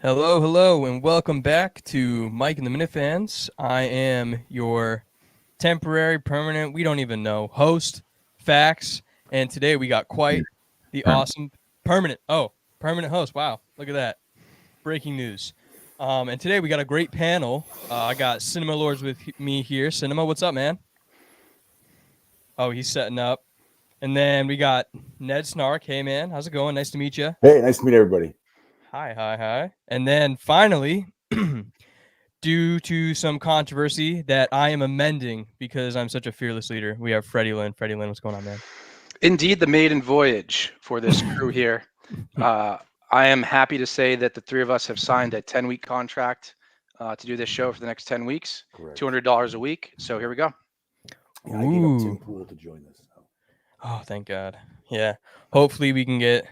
Hello, hello, and welcome back to Mike and the Minifans. I am your temporary, permanent, we don't even know, host, Fax, and today we got quite the awesome permanent host. Wow, look at that. Breaking news. And today we got a great panel. I got Cinema Lords with me here. Cinema, what's up, man? Oh, he's setting up. And then we got Ned Snark. Hey, man, how's it going? Nice to meet you. Hey, nice to meet everybody. Hi. And then finally, due to some controversy that I am amending because I'm such a fearless leader, we have Freddie Lynn. Freddie Lynn, what's going on, man? Indeed, the maiden voyage for this crew here. I am happy to say that the three of us have signed a 10-week contract to do this show for the next 10 weeks, Correct. $200 a week. So here we go. Yeah, I gave up Tim Pool to join this. So. Oh, thank God. Yeah. Hopefully we can get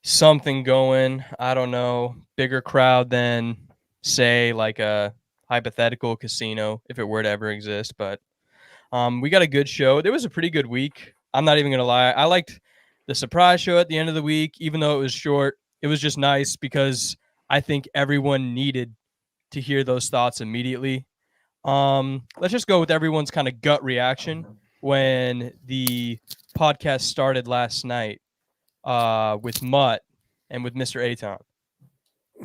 something going. I don't know, bigger crowd than, say, like a hypothetical casino, if it were to ever exist. But we got a good show. There was a pretty good week. I'm not even going to lie. I liked the surprise show at the end of the week, even though it was short. It was just nice because I think everyone needed to hear those thoughts immediately. Let's just go with everyone's kind of gut reaction when the podcast started last night with Mutt and with Mr. Aton.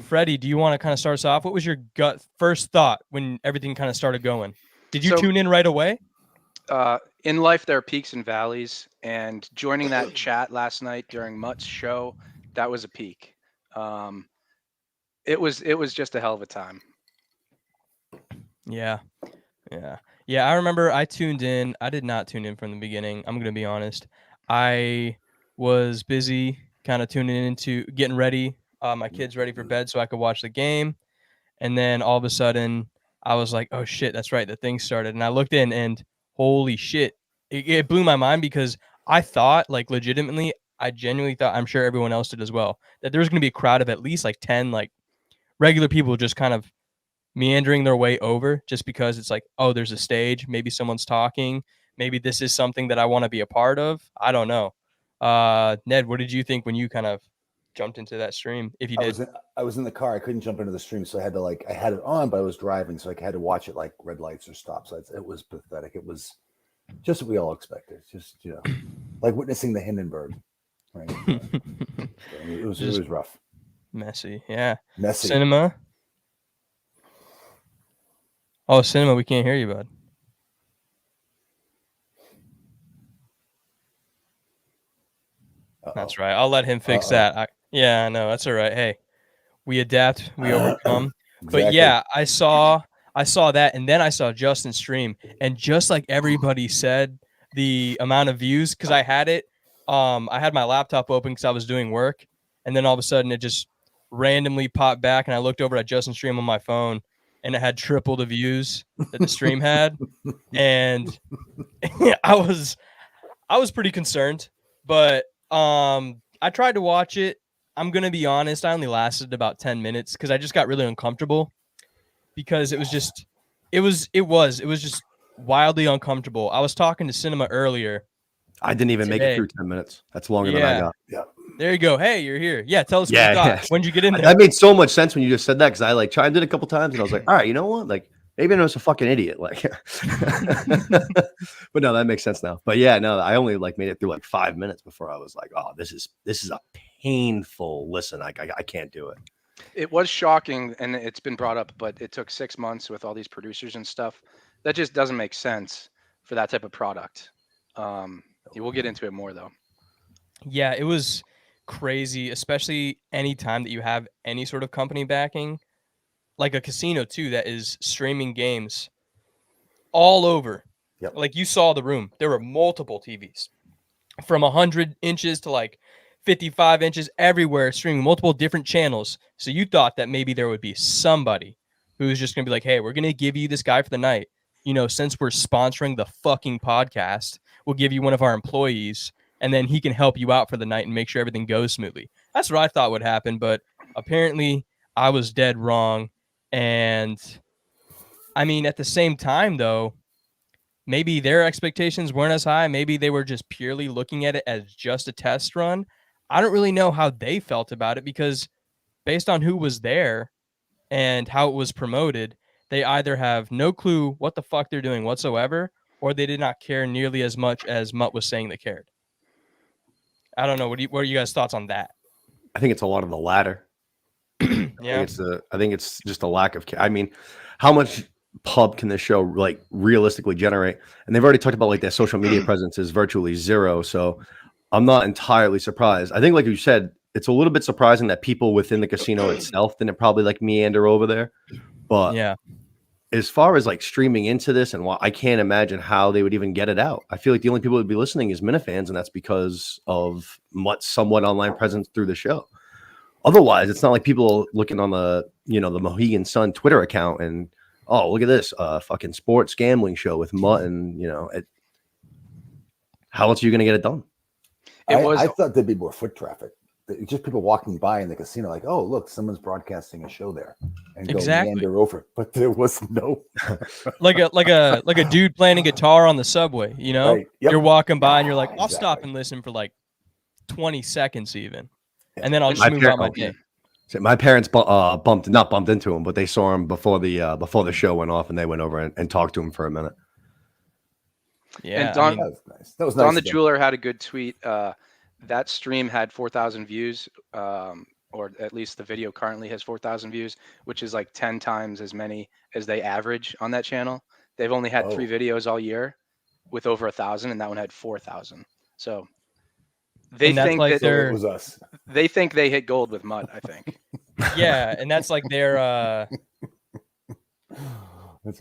Freddie, do you want to kind of start us off? What was your gut first thought when everything kind of started going? Did you tune in right away? In life, there are peaks and valleys, and joining that chat last night during Mutt's show, that was a peak. It was just a hell of a time. Yeah. I remember I tuned in. I did not tune in from the beginning. I'm going to be honest. I was busy kind of tuning into getting ready, my kids ready for bed so I could watch the game. And then all of a sudden I was like, oh shit, that's right. The thing started. And I looked in and holy shit, it blew my mind because I thought, like, legitimately, I genuinely thought, I'm sure everyone else did as well, that there was going to be a crowd of at least like 10 like regular people just kind of meandering their way over just because it's like, oh, there's a stage. Maybe someone's talking. Maybe this is something that I want to be a part of. I don't know. Ned, what did you think when you kind of jumped into that stream? If you did. I was in the car. I couldn't jump into the stream. So I had to I had it on, but I was driving. So I had to watch it like red lights or stop signs. It was pathetic. It was just what we all expected. Just, like witnessing the Hindenburg. Right? It was rough. Messy. Yeah. Messy. Cinema. Oh, Cinema, we can't hear you, bud. That's right. I'll let him fix that. Yeah, I know. That's all right. Hey, we adapt, we overcome. Exactly. But yeah, I saw that, and then I saw Justin's stream, and just like everybody said, the amount of views, because I had it, I had my laptop open because I was doing work, and then all of a sudden it just randomly popped back, and I looked over at Justin's stream on my phone, and it had triple the views that the stream had, and I was pretty concerned, but I tried to watch it. I'm gonna be honest, I only lasted about 10 minutes because I just got really uncomfortable because it was just wildly uncomfortable. I was talking to Cinema earlier. I didn't even make it through 10 minutes. That's longer than I got. Yeah. There you go. Hey, you're here. Yeah, tell us what you thought. Yeah. When'd you get in there? That made so much sense when you just said that because I like chimed in a couple times and I was like, all right, you know what? Like maybe I was a fucking idiot. Like, but no, that makes sense now. But yeah, no, I only like made it through like 5 minutes before I was like, oh, this is a painful listen. I can't do it. It was shocking, and it's been brought up, but it took 6 months with all these producers and stuff. That just doesn't make sense for that type of product. We'll get into it more though. Yeah, it was crazy, especially any time that you have any sort of company backing, like a casino too, that is streaming games all over. Yep. Like you saw the room. There were multiple TVs from 100 inches to like 55 inches everywhere, streaming multiple different channels. So you thought that maybe there would be somebody who's just going to be like, hey, we're going to give you this guy for the night. You know, since we're sponsoring the fucking podcast, we'll give you one of our employees, and then he can help you out for the night and make sure everything goes smoothly. That's what I thought would happen, but apparently I was dead wrong. And I mean, at the same time, though, maybe their expectations weren't as high. Maybe they were just purely looking at it as just a test run. I don't really know how they felt about it, because based on who was there and how it was promoted, they either have no clue what the fuck they're doing whatsoever, or they did not care nearly as much as Mutt was saying they cared. I don't know. What are you guys' thoughts on that? I think it's a lot of the latter. Yeah. I think it's just a lack of care. I mean, how much pub can this show like realistically generate? And they've already talked about like their social media presence is virtually zero. So I'm not entirely surprised. I think, like you said, it's a little bit surprising that people within the casino itself didn't probably like meander over there. But Yeah. as far as like streaming into this, and I can't imagine how they would even get it out. I feel like the only people who would be listening is Minifans, and that's because of Mutt's somewhat online presence through the show. Otherwise, it's not like people looking on the, you know, the Mohegan Sun Twitter account and, oh, look at this fucking sports gambling show with Mutt, and, you know, how else are you going to get it done? I thought there'd be more foot traffic. Just people walking by in the casino, like, oh, look, someone's broadcasting a show there, and go meander over. But there was no like a dude playing a guitar on the subway. You know, Right. Yep. You're walking by and you're like, I'll Exactly. stop and listen for like 20 seconds even, and then I'll just My move on my day. So my parents not bumped into him, but they saw him before the show went off, and they went over and talked to him for a minute. Yeah, And Don, that was nice. That was nice. Don the of them. Jeweler had a good tweet. That stream had 4,000 views, or at least the video currently has 4,000 views, which is like 10 times as many as they average on that channel. They've only had 3 videos all year with over 1,000, and that one had 4,000. So they think like that So it was us. they think they hit gold with Mutt, I think. yeah, and that's like their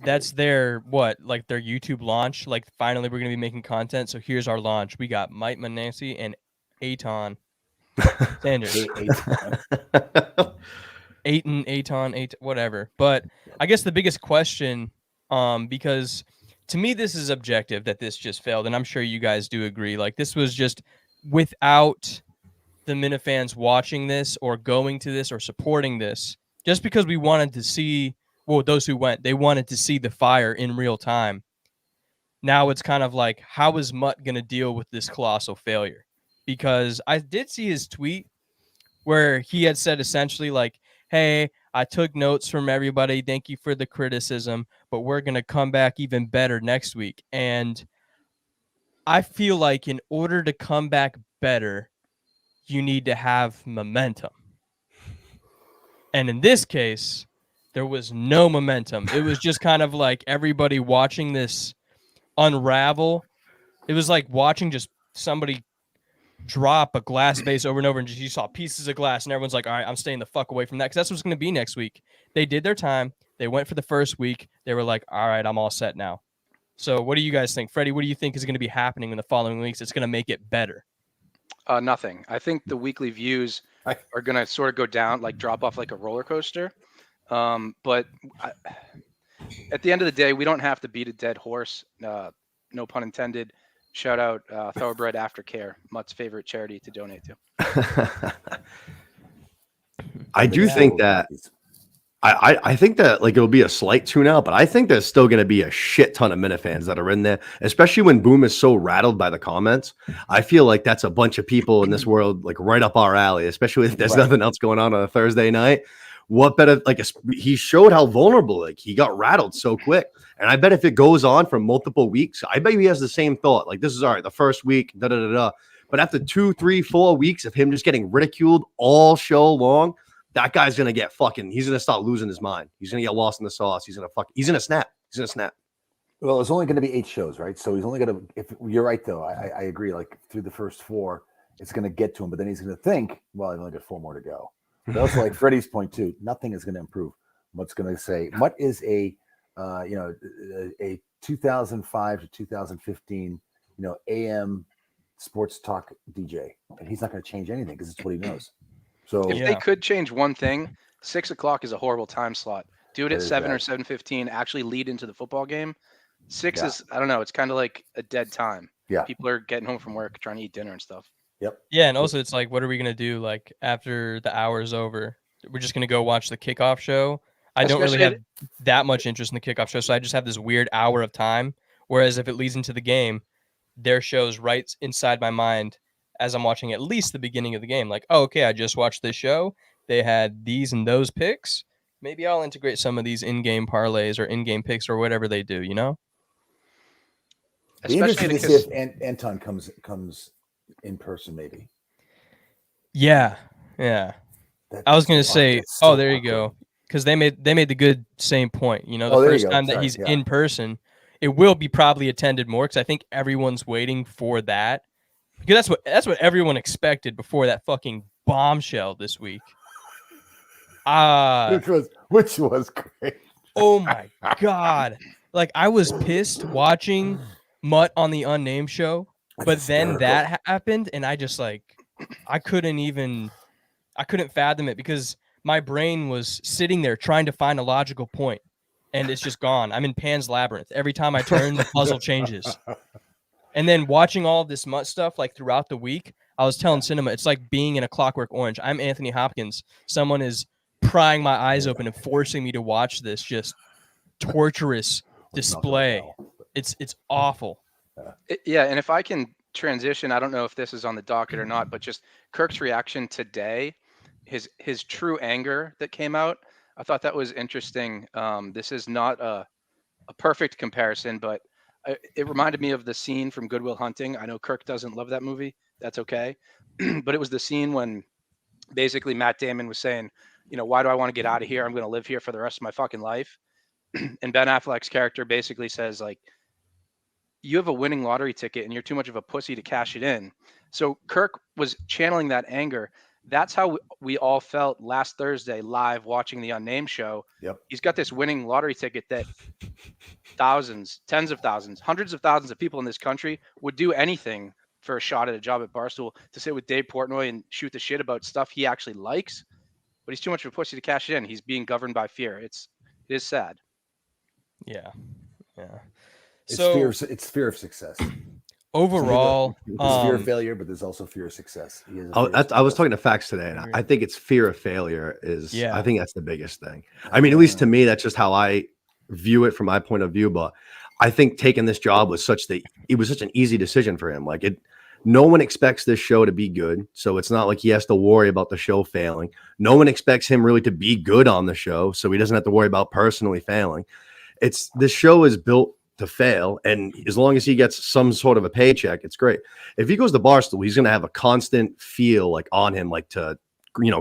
that's their like their YouTube launch. Like, finally we're gonna be making content, so here's our launch. We got Mike Manassi and Aton Sanders. Aton, whatever. But I guess the biggest question, because to me this is objective that this just failed, and I'm sure you guys do agree. Like, this was just without the Minifans watching this or going to this or supporting this, just because we wanted to see, well, those who went, they wanted to see the fire in real time. Now it's kind of like, how is Mutt going to deal with this colossal failure? Because I did see his tweet where he had said essentially like, hey, I took notes from everybody. Thank you for the criticism, but we're going to come back even better next week. And I feel like in order to come back better, you need to have momentum. And in this case, there was no momentum. It was just kind of like everybody watching this unravel. It was like watching just somebody drop a glass vase over and over, and just you saw pieces of glass, and everyone's like, all right, I'm staying the fuck away from that, because that's what's going to be next week. They did their time. They went for the first week. They were like, all right, I'm all set now. So what do you guys think? Freddie, what do you think is going to be happening in the following weeks? It's going to make it better. Nothing. I think the weekly views are going to sort of go down, like drop off like a roller coaster. But at the end of the day, we don't have to beat a dead horse. No pun intended. Shout out Thoroughbred Aftercare, Mutt's favorite charity to donate to. I do think that I think that like it'll be a slight tune out, but I think there's still going to be a shit ton of Minifans that are in there, especially when Boom is so rattled by the comments. I feel like that's a bunch of people in this world like right up our alley, especially if there's nothing else going on a Thursday night. What better, like he showed how vulnerable, like he got rattled so quick. And I bet if it goes on for multiple weeks, I bet he has the same thought. Like, this is all right, the first week, da-da-da-da. But after 2, 3, 4 weeks of him just getting ridiculed all show long, that guy's going to get fucking, he's going to start losing his mind. He's going to get lost in the sauce. He's going to snap. He's going to snap. Well, it's only going to be 8 shows, right? So he's only going to. If you're right, though, I agree. Like through the first 4, it's going to get to him, but then he's going to think, well, I've only got 4 more to go. But also, like Freddie's point too, nothing is going to improve. What's going to say? What is a 2005 to 2015, AM sports talk DJ, and he's not going to change anything because it's what he knows. So if they could change one thing, 6 o'clock is a horrible time slot. Do it at 7 or 7:15. Actually lead into the football game. 6 is, I don't know. It's kind of like a dead time. Yeah, people are getting home from work, trying to eat dinner and stuff. Yep. Yeah, and also it's like, what are we gonna do? Like after the hour's over, we're just gonna go watch the kickoff show. I don't really have that much interest in the kickoff show, so I just have this weird hour of time. Whereas if it leads into the game, their show's right inside my mind as I'm watching at least the beginning of the game. Like, oh, okay, I just watched this show. They had these and those picks. Maybe I'll integrate some of these in-game parlays or in-game picks or whatever they do, Especially to see if Anton comes in person, maybe. Yeah. I was gonna say, so there you go, because they made the good same point. The first time that he's in person, it will be probably attended more because I think everyone's waiting for that. Because that's what everyone expected before that fucking bombshell this week. Which was great. Oh my god! Like I was pissed watching Mutt on the Unnamed show, but then that happened, and I just I couldn't fathom it because my brain was sitting there trying to find a logical point, and it's just gone. I'm in Pan's Labyrinth. Every time I turn, the puzzle changes. And then watching all of this Mutt stuff like throughout the week, I was telling Cinema, it's like being in a Clockwork Orange. I'm Anthony Hopkins. Someone is prying my eyes open and forcing me to watch this just torturous display. It's awful. Yeah, and if I can transition, I don't know if this is on the docket or not, but just Kirk's reaction today, his true anger that came out, I thought that was interesting. This is not a perfect comparison, but it reminded me of the scene from Good Will Hunting. I know Kirk doesn't love that movie. That's okay. But it was the scene when basically Matt Damon was saying, why do I want to get out of here? I'm going to live here for the rest of my fucking life. And Ben Affleck's character basically says, like, you have a winning lottery ticket and you're too much of a pussy to cash it in. So Kirk was channeling that anger. That's how we all felt last Thursday live watching the Unnamed show. Yep. He's got this winning lottery ticket that thousands, tens of thousands, hundreds of thousands of people in this country would do anything for a shot at a job at Barstool, to sit with Dave Portnoy and shoot the shit about stuff he actually likes. But he's too much of a pussy to cash it in. He's being governed by fear. It is sad. Yeah. It's fear of success. Overall, there's fear of failure, but there's also fear of success. I was talking to Facts today, and I think it's fear of failure I think that's the biggest thing. I mean, at least to me, that's just how I view it from my point of view. But I think taking this job was such an easy decision for him. No one expects this show to be good, so it's not like he has to worry about the show failing. No one expects him really to be good on the show, so he doesn't have to worry about personally failing. This show is built to fail, and as long as he gets some sort of a paycheck, it's great. If he goes to Barstool, he's going to have a constant feel on him, to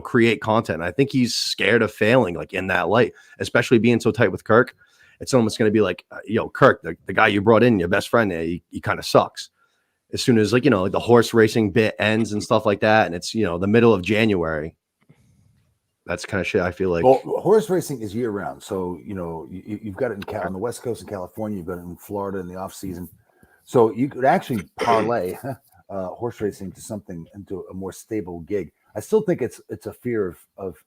create content. And I think he's scared of failing, in that light, especially being so tight with Kirk. It's almost going to be like, Kirk, the guy you brought in, your best friend, he kind of sucks. As soon as the horse racing bit ends and stuff like that, and it's the middle of January, that's kind of shit I feel like. Well, horse racing is year round, so you've got it on the West Coast in California, you've got it in Florida in the off season, so you could actually parlay horse racing into a more stable gig. I still think it's a fear of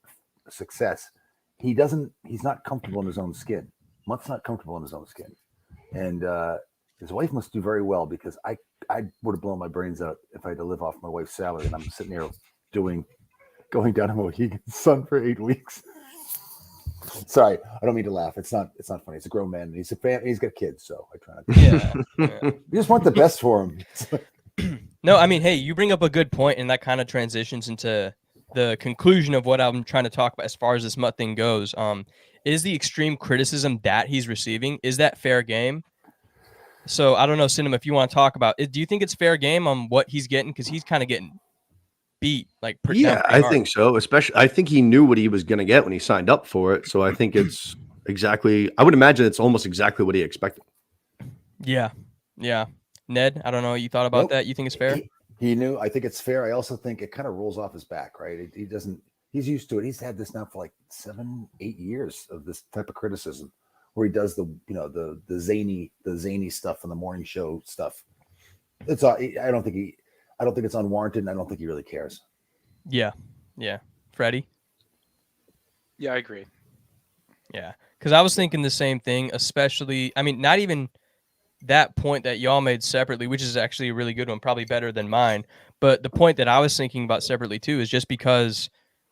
success. He's not comfortable in his own skin. Mutt's not comfortable in his own skin, and his wife must do very well, because I would have blown my brains out if I had to live off my wife's salary, and I'm sitting here going down to Mohegan Sun for 8 weeks. Sorry, I don't mean to laugh. It's not funny. It's a grown man. He's a fan. He's got kids, so I try not to. Yeah. You just want the best for him. No, I mean, hey, you bring up a good point, and that kind of transitions into the conclusion of what I'm trying to talk about as far as this Mutt thing goes. Is the extreme criticism that he's receiving, is that fair game? So I don't know, Cinema, if you want to talk about it, do you think it's fair game on what he's getting? Because he's kind of getting beat. I think so. Especially, I think he knew what he was going to get when he signed up for it. So I think it's I would imagine it's almost exactly what he expected. Yeah. Yeah. Ned, I don't know what you thought about Nope. that. You think it's fair? He knew. I think it's fair. I also think it kind of rolls off his back, right? He doesn't. He's used to it. He's had this now for like 7, 8 years of this type of criticism, where he does the zany stuff on the morning show stuff. It's I don't think it's unwarranted, and I don't think he really cares. Yeah. Yeah. Freddie? Yeah, I agree. Yeah. Because I was thinking the same thing, especially, I mean, not even that point that y'all made separately, which is actually a really good one, probably better than mine. But the point that I was thinking about separately too is just because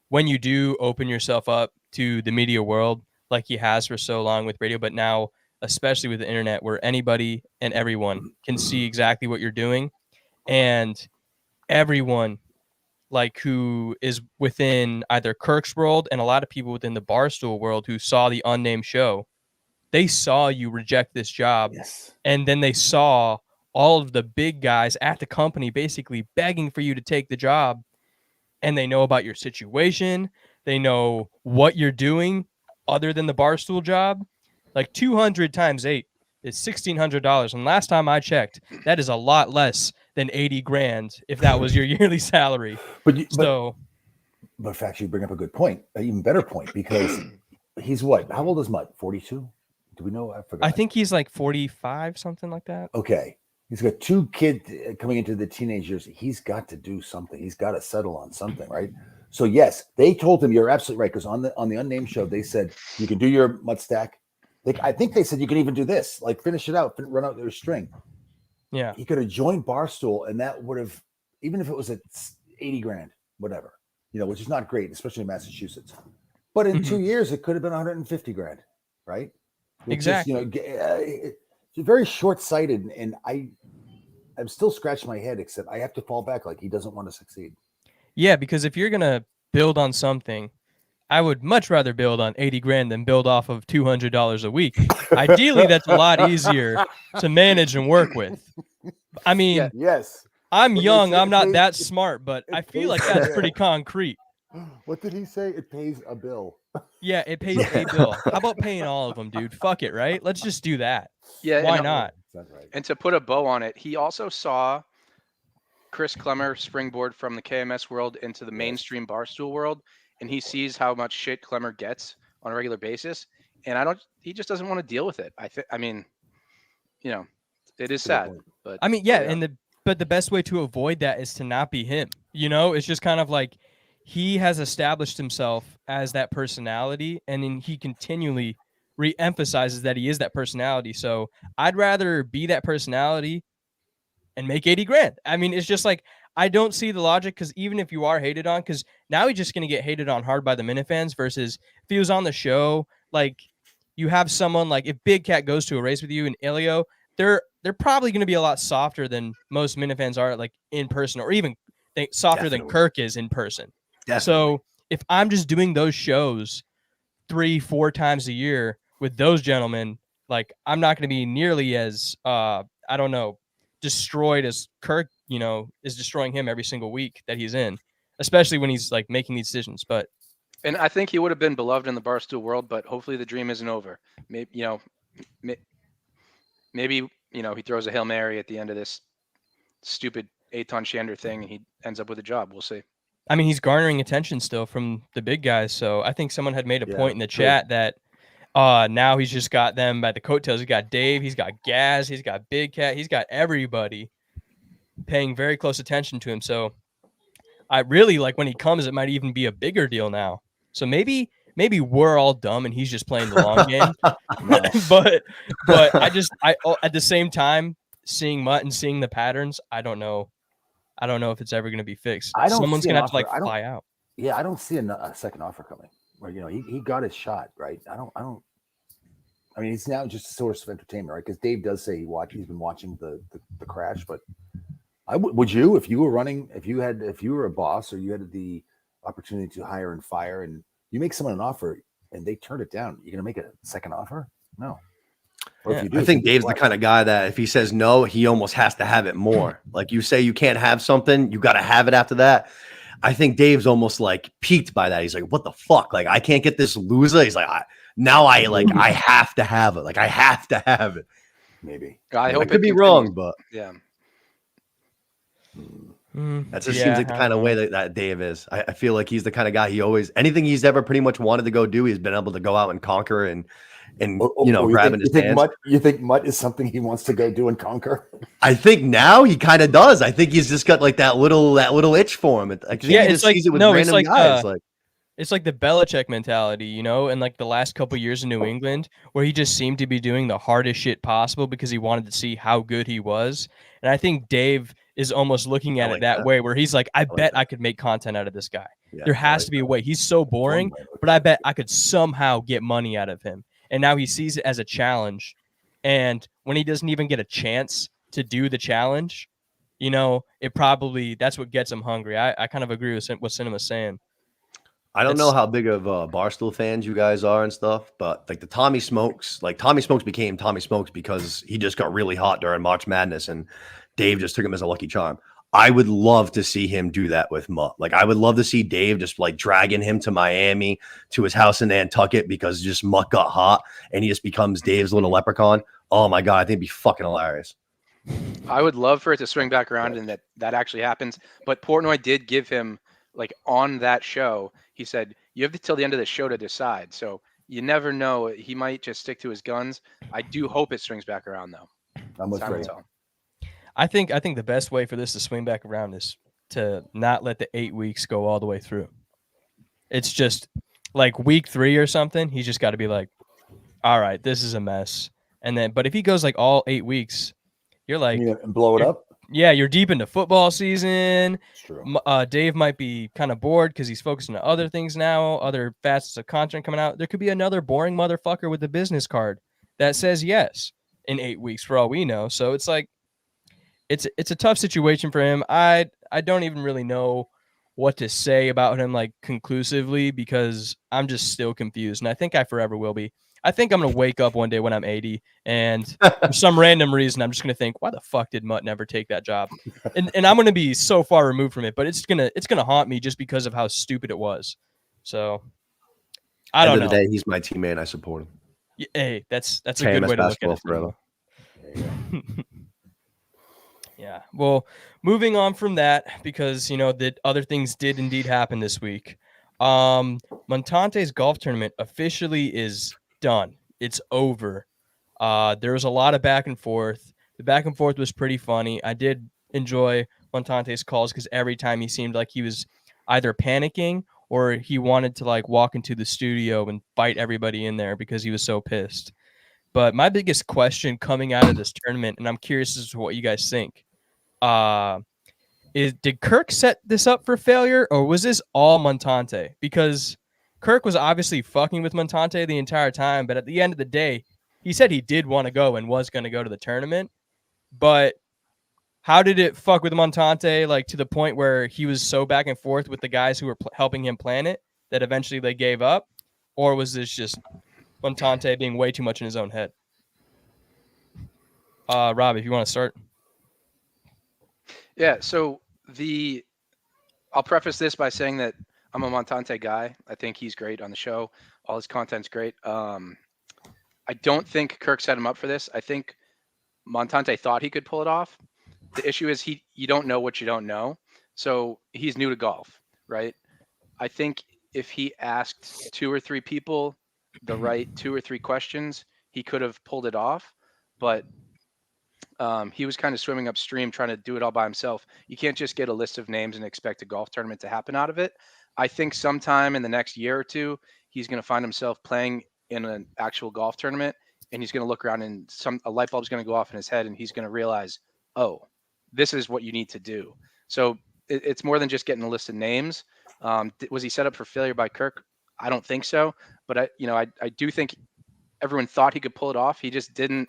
when you do open yourself up to the media world, like he has for so long with radio, but now especially with the internet, where anybody and everyone can see exactly what you're doing, and everyone like who is within either Kirk's world and a lot of people within the Barstool world who saw the unnamed show, they saw you reject this job. Yes. And then they saw all of the big guys at the company basically begging for you to take the job. And they know about your situation. They know what you're doing other than the Barstool job. Like 200 times 8 is $1,600. And last time I checked, that is a lot less than 80 grand if that was your yearly salary. But facts, you bring up a good point, an even better point, because he's what? How old is Mutt? 42? Do we know? I forgot. I think he's like 45, something like that. Okay. He's got 2 kids coming into the teenage years. He's got to do something. He's got to settle on something, right? So yes, they told him, you're absolutely right, because on the unnamed show, they said you can do your Mutt stack. I think they said you can even do this, like finish it out, run out their string. Yeah. He could have joined Barstool, and that would have, even if it was at 80 grand, whatever, which is not great, especially in Massachusetts. But in 2 years, it could have been 150 grand, right? Exactly. It's very short-sighted, and I'm still scratching my head, except I have to fall back like he doesn't want to succeed. Yeah, because if you're going to build on something, I would much rather build on 80 grand than build off of $200 a week. Ideally, that's a lot easier to manage and work with. I mean, yes, I'm young. I'm not that smart, but I feel like that's pretty concrete. What did he say? It pays a bill. Yeah, it pays a bill. How about paying all of them, dude? Fuck it, right? Let's just do that. Yeah. Why not? Right. And to put a bow on it, he also saw Chris Klemmer springboard from the KMS world into the mainstream Barstool world, and he sees how much shit Klemmer gets on a regular basis, and he just doesn't want to deal with it. I mean, it is sad, but I mean, yeah, but the best way to avoid that is to not be him. It's just kind of like he has established himself as that personality, and then he continually re-emphasizes that he is that personality. So I'd rather be that personality and make 80 grand. I mean, it's just like, I don't see the logic, because even if you are hated on, because now he's just going to get hated on hard by the Minifans, versus if he was on the show, like you have someone like if Big Cat goes to a race with you and Ilio, they're probably going to be a lot softer than most Minifans are like in person, or even softer than Kirk is in person. Definitely. So if I'm just doing those shows 3-4 times a year with those gentlemen, like I'm not going to be nearly as destroyed as Kirk, is destroying him every single week that he's in, especially when he's like making these decisions. And I think he would have been beloved in the Barstool world, but hopefully the dream isn't over. Maybe, he throws a Hail Mary at the end of this stupid Eitan Shander thing and he ends up with a job. We'll see. I mean, he's garnering attention still from the big guys. So I think someone had made a point in the chat that now he's just got them by the coattails. He's got Dave, he's got Gaz, he's got Big Cat, he's got everybody paying very close attention to him. So I really like when he comes, it might even be a bigger deal now. So maybe we're all dumb and he's just playing the long game. but I at the same time, seeing Mutt and seeing the patterns, I don't know if it's ever going to be fixed. Someone's going to have to fly out. Yeah, I don't see a second offer coming. Where he got his shot, right? I mean, he's now just a source of entertainment, right? Because Dave does say he's been watching the crash. But would you, if you were a boss or you had the opportunity to hire and fire, and you make someone an offer and they turn it down, you're gonna make a second offer? No. Or if you do, I think Dave's the kind of guy that if he says no, he almost has to have it more. Like you say, you can't have something, you got to have it after that. I think Dave's almost like peaked by that. He's like, what the fuck? Like, I can't get this loser. He's like, I have to have it. Like, I have to have it. maybe. I hope I could it be continues. wrong, but Yeah. that just seems like the I kind don't of way know. that Dave is. I feel like he's the kind of guy anything he's ever pretty much wanted to go do, he's been able to go out and conquer and grab in his hands. You think Mutt is something he wants to go do and conquer? I think now he kind of does. I think he's just got like that little itch for him. I think he it's just like sees it with no, it's random like guys. Like it's like the Belichick mentality, you know, and like the last couple years in New England, where he just seemed to be doing the hardest shit possible because he wanted to see how good he was. And I think Dave is almost looking at it like that that. way, where he's like, I like bet that. I could make content out of this guy. Yeah, There I has like to be a way. He's so boring, but I bet I could somehow get money out of him. And now he sees it as a challenge. And when he doesn't even get a chance to do the challenge, you know, that's what gets him hungry. I kind of agree with what Cinema's saying. I don't know how big of Barstool fans you guys are and stuff, but like Tommy Smokes became Tommy Smokes because he just got really hot during March Madness and Dave just took him as a lucky charm. I would love to see him do that with Mutt. Like I would love to see Dave just like dragging him to Miami to his house in Nantucket because just Mutt got hot and he just becomes Dave's little leprechaun. Oh my God, I think it'd be fucking hilarious. I would love for it to swing back around and that actually happens. But Portnoy did give him, like on that show, he said, you have till the end of the show to decide. So you never know. He might just stick to his guns. I do hope it swings back around, though. I'm with Ray. I think the best way for this to swing back around is to not let the 8 weeks go all the way through. It's just like week 3 or something. He's just got to be like, all right, this is a mess. And then, but if he goes like all 8 weeks, you're like, and blow it up. Yeah, you're deep into football season. It's true. Dave might be kind of bored because he's focusing on other things now, other facets of content coming out. There could be another boring motherfucker with a business card that says yes in 8 weeks for all we know. So it's like, it's a tough situation for him. I don't even really know what to say about him like conclusively because I'm just still confused, and I think I forever will be. I think I'm gonna wake up one day when I'm 80, and for some random reason, I'm just gonna think, why the fuck did Mutt never take that job? And I'm gonna be so far removed from it, but it's gonna haunt me just because of how stupid it was. So I don't know. End of the day, he's my teammate. And I support him. Hey, that's a good way to look at it. Forever. Yeah. Well, moving on from that, because the other things did indeed happen this week. Montante's golf tournament officially is done. It's over. There was a lot of back and forth. The back and forth was pretty funny. I did enjoy Montante's calls because every time he seemed like he was either panicking or he wanted to like walk into the studio and fight everybody in there because he was so pissed. But my biggest question coming out of this tournament, and I'm curious as to what you guys think, did Kirk set this up for failure, or was this all Montante? Because Kirk was obviously fucking with Montante the entire time, but at the end of the day, he said he did want to go and was going to go to the tournament. But how did it fuck with Montante, like to the point where he was so back and forth with the guys who were helping him plan it that eventually they gave up? Or was this just Montante being way too much in his own head? Rob, if you want to start. Yeah, so I'll preface this by saying that I'm a Montante guy. I think he's great on the show. All his content's great. I don't think Kirk set him up for this. I think Montante thought he could pull it off. The issue is you don't know what you don't know. So he's new to golf, right? I think if he asked 2 or 3 people the right 2 or 3 questions, he could have pulled it off. But he was kind of swimming upstream trying to do it all by himself. You can't just get a list of names and expect a golf tournament to happen out of it. I think sometime in the next year or 2, he's going to find himself playing in an actual golf tournament, and he's going to look around and a light bulb's going to go off in his head, and he's going to realize, oh, this is what you need to do. So it's more than just getting a list of names. Was he set up for failure by Kirk? I don't think so. But I do think everyone thought he could pull it off. He just didn't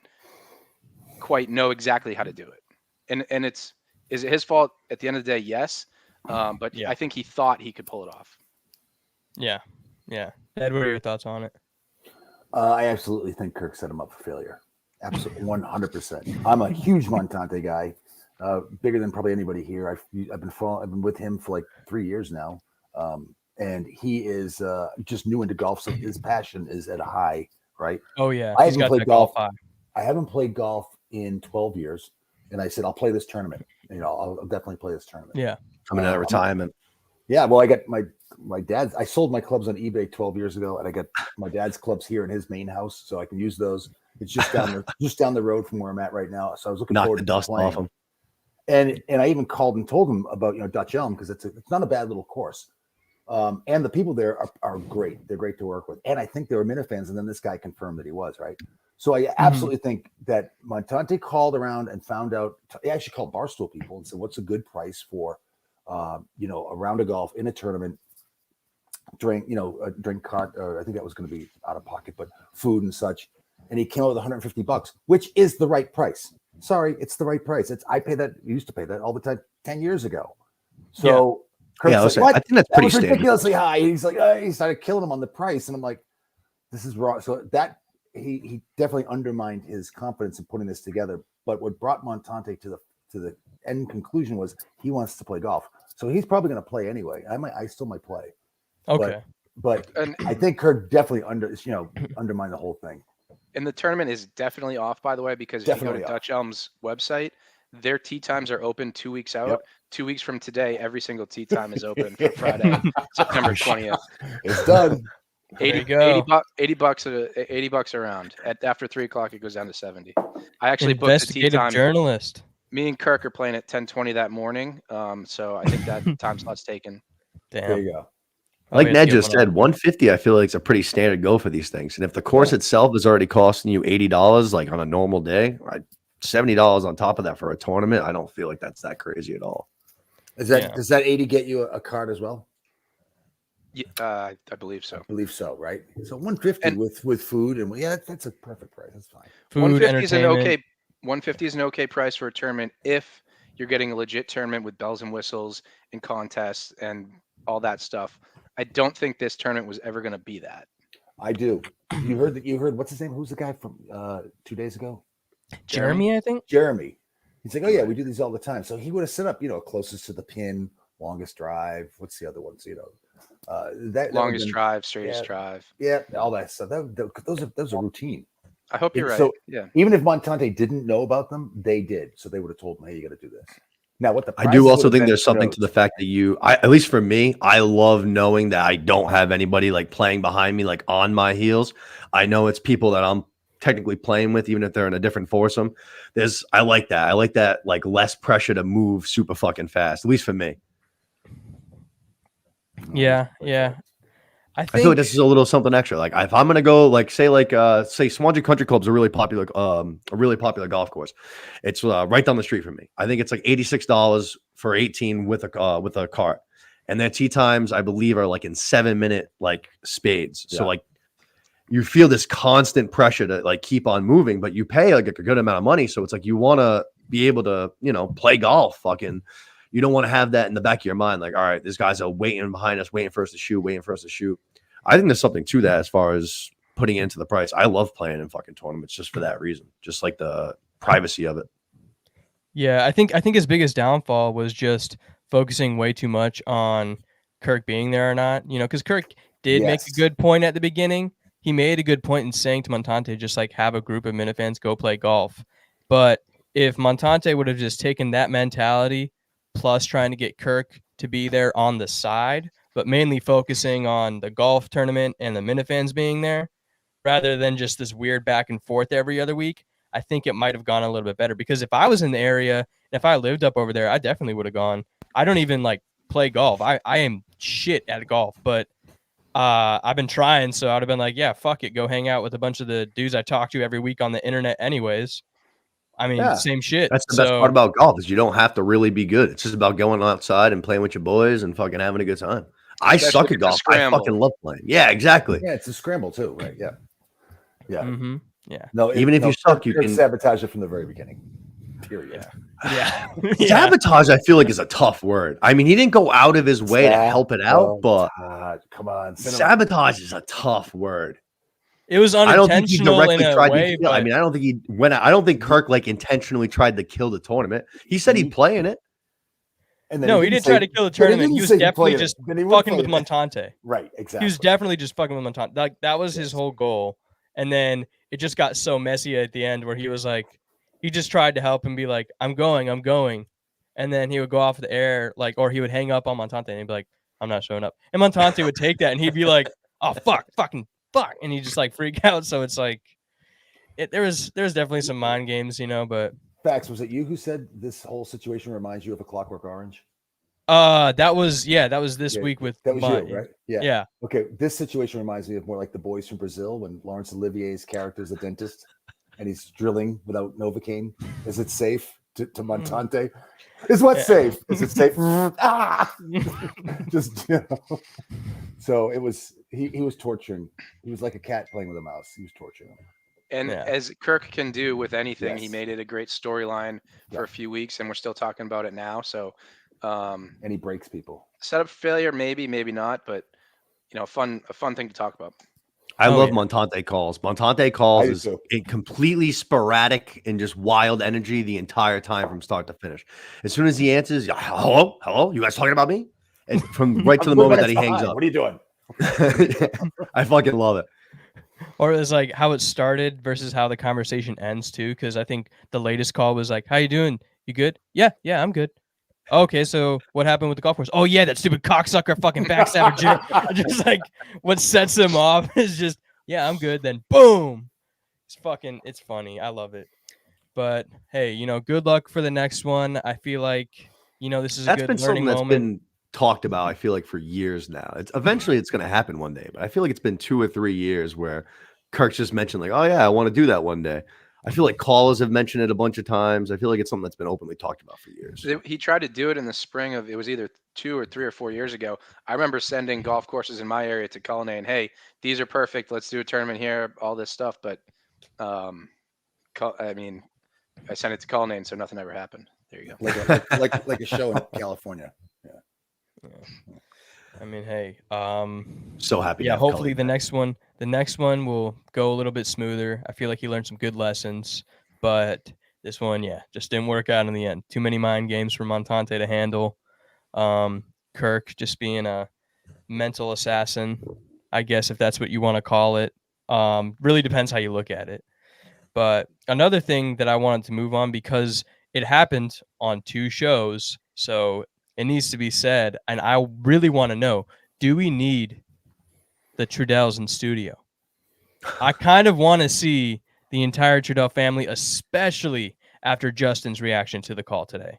quite know exactly how to do it. And is it his fault at the end of the day? Yes. But yeah. I think he thought he could pull it off. Yeah. Ed, what are your thoughts on it? I absolutely think Kirk set him up for failure. Absolutely, 100%. I'm a huge Montante guy, bigger than probably anybody here. I've been with him for like 3 years now, and he is just new into golf, so his passion is at a high. Right? Oh yeah, I haven't played golf. high. I haven't played golf in 12 years. And I said, I'll play this tournament. You know, I'll definitely play this tournament. Yeah. Coming out of retirement. Yeah. Well, I got my dad's, I sold my clubs on eBay 12 years ago, and I got my dad's clubs here in his main house, so I can use those. It's just down the road from where I'm at right now. So I was looking Knock forward the to dust playing. off them. And I even called and told him about, you know, Dutch Elm, because it's not a bad little course. And the people there are great. They're great to work with. And I think they were Minifans, and then this guy confirmed that he was, right? So I absolutely think that Montante called around and found out. He actually called Barstool people and said, what's a good price for, you know, a round of golf in a tournament, drink cart, or I think that was going to be out of pocket, but food and such. And he came out with $150, which is the right price. Sorry, it's the right price. I pay that. Used to pay that all the time 10 years ago. So Kirk's like, what? I think that's pretty standard. Ridiculously high. He's like, he started killing him on the price, and I'm like, this is wrong. So that he definitely undermined his confidence in putting this together. But what brought Montante to the end conclusion was he wants to play golf. So he's probably going to play anyway. I still might play. Okay. But I think Kirk definitely undermined the whole thing. And the tournament is definitely off, by the way, because if you go to Dutch Elm's website, their tee times are open 2 weeks out. Yep. 2 weeks from today, every single tee time is open for Friday, September 20th. It's done. 80 bucks around. After 3 o'clock, it goes down to 70. I actually booked the tee time. Journalist. Me and Kirk are playing at 10:20 that morning. So I think that time slot's taken. Damn. There you go. Like Ned just said, 150 I feel like it's a pretty standard go for these things. And if the course itself is already costing you $80 like on a normal day, $70 on top of that for a tournament, I don't feel like that's that crazy at all. Does that 80 get you a card as well? Yeah, I believe so. I believe so, right? So 150 with food, and that's a perfect price. That's fine. Food, 150 is an okay 150 is an okay price for a tournament if you're getting a legit tournament with bells and whistles and contests and all that stuff. I don't think this tournament was ever going to be that. I do. You heard what's his name? Who's the guy from 2 days ago? Jeremy, I think. Jeremy. He's like, oh yeah, we do these all the time. So he would have set up, closest to the pin, longest drive. What's the other ones? That longest drive, straightest drive. Yeah, all that stuff. Those are routine. I hope you're right. So yeah. Even if Montante didn't know about them, they did. So they would have told him, hey, you got to do this. Now, what the I do also think there's something to the fact that at least for me, I love knowing that I don't have anybody like playing behind me, like on my heels. I know it's people that I'm technically playing with, even if they're in a different foursome. I like that. I like that, like less pressure to move super fucking fast, at least for me. Yeah. I feel like this is a little something extra. Like if I'm gonna go, like say Swansea Country Club's a really popular golf course. It's right down the street from me. I think it's like $86 for 18 with a cart, and their tee times I believe are like in 7-minute like spades. Yeah. So like you feel this constant pressure to like keep on moving, but you pay like a good amount of money, so it's like you want to be able to play golf. Fucking. You don't want to have that in the back of your mind, like, all right, these guys are waiting behind us, waiting for us to shoot. I think there's something to that as far as putting it into the price. I love playing in fucking tournaments just for that reason, just like the privacy of it. Yeah, I think his biggest downfall was just focusing way too much on Kirk being there or not. Because Kirk did make a good point at the beginning. He made a good point in saying to Montante, just like have a group of Minifans go play golf. But if Montante would have just taken that mentality, plus trying to get Kirk to be there on the side, but mainly focusing on the golf tournament and the Minifans being there, rather than just this weird back and forth every other week, I think it might have gone a little bit better. Because if I was in the area, if I lived up over there, I definitely would have gone. I don't even like play golf. I am shit at golf, but I've been trying, so I'd have been like, yeah, fuck it, go hang out with a bunch of the dudes I talk to every week on the internet anyways. I mean, same shit. That's the best part about golf is you don't have to really be good. It's just about going outside and playing with your boys and fucking having a good time. I suck at golf. I fucking love playing. Yeah, exactly. Yeah, it's a scramble too, right? Yeah. Yeah. Mm-hmm. Yeah. No, even if you suck, you can sabotage it from the very beginning. Period. Yeah. Sabotage, I feel like, is a tough word. I mean, he didn't go out of his way to help it out, but come on. Sabotage is a tough word. It was unintentional in a way. But... I mean, I don't think he went. I don't think Kirk like intentionally tried to kill the tournament. He said he'd play in it. And no, he didn't try to kill the tournament. He was definitely just fucking with Montante. Right, exactly. He was definitely just fucking with Montante. Like that was his whole goal. And then it just got so messy at the end where he was like, he just tried to help and be like, I'm going. And then he would go off the air, like, or he would hang up on Montante and he'd be like, I'm not showing up. And Montante would take that and he'd be like, oh, fucking fuck. And he'd just like freak out. So it's like, there's definitely some mind games, but. Fax, was it you who said this whole situation reminds you of A Clockwork Orange? That was this week with that was Mutt. you, right? Yeah. Okay, this situation reminds me of more like The Boys from Brazil when Laurence Olivier's character is a dentist and he's drilling without Novocaine. Is it safe to Montante? Is what safe? Is it safe? Just So it was he was torturing. He was like a cat playing with a mouse. He was torturing him. And as Kirk can do with anything, he Yes. made it a great storyline for a few weeks, and we're still talking about it now. So, and he breaks people. Setup failure, maybe not, but a fun thing to talk about. I love Montante calls. Montante calls is a completely sporadic and just wild energy the entire time from start to finish. As soon as he answers, hello, you guys talking about me? And from right to the moment that he hangs up. What are you doing? I fucking love it. Or it's like how it started versus how the conversation ends too. Because I think the latest call was like, "How you doing? You good? Yeah, I'm good." Okay, so what happened with the golf course? Oh yeah, that stupid cocksucker fucking backstabber Jim. Just like what sets him off is just, yeah, I'm good. Then boom, it's funny. I love it. But hey, good luck for the next one. I feel like this is a good learning moment. That's been talked about, I feel like, for years now. Eventually it's going to happen one day, but I feel like it's been 2 or 3 years where Kirk's just mentioned like, oh yeah, I want to do that one day. I feel like callers have mentioned it a bunch of times. I feel like it's something that's been openly talked about for years. He tried to do it in the spring of, it was either 2 or 3 or 4 years ago. I remember sending golf courses in my area to Coley and, hey, these are perfect. Let's do a tournament here, all this stuff. But I sent it to Coley, so nothing ever happened. There you go. like a show in California. Yeah. I mean, hey, so happy. Yeah, hopefully the next one will go a little bit smoother. I feel like he learned some good lessons, but this one, just didn't work out in the end. Too many mind games for Montante to handle. Kirk just being a mental assassin, I guess, if that's what you want to call it. Really depends how you look at it. But another thing that I wanted to move on, because it happened on 2 shows, so it needs to be said, and I really want to know, do we need the Trudells in studio? I kind of want to see the entire Trudell family, especially after Justin's reaction to the call today.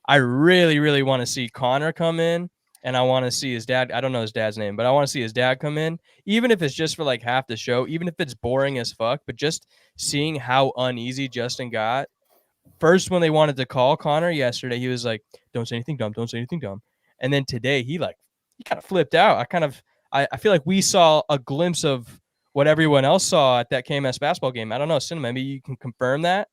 I really, really want to see Connor come in, and I want to see his dad. I don't know his dad's name, but I want to see his dad come in, even if it's just for like half the show, even if it's boring as fuck, but just seeing how uneasy Justin got. First, when they wanted to call Connor yesterday, he was like, don't say anything dumb. Don't say anything dumb. And then today, he kind of flipped out. I feel like we saw a glimpse of what everyone else saw at that KMS basketball game. I don't know, Cinema, maybe you can confirm that?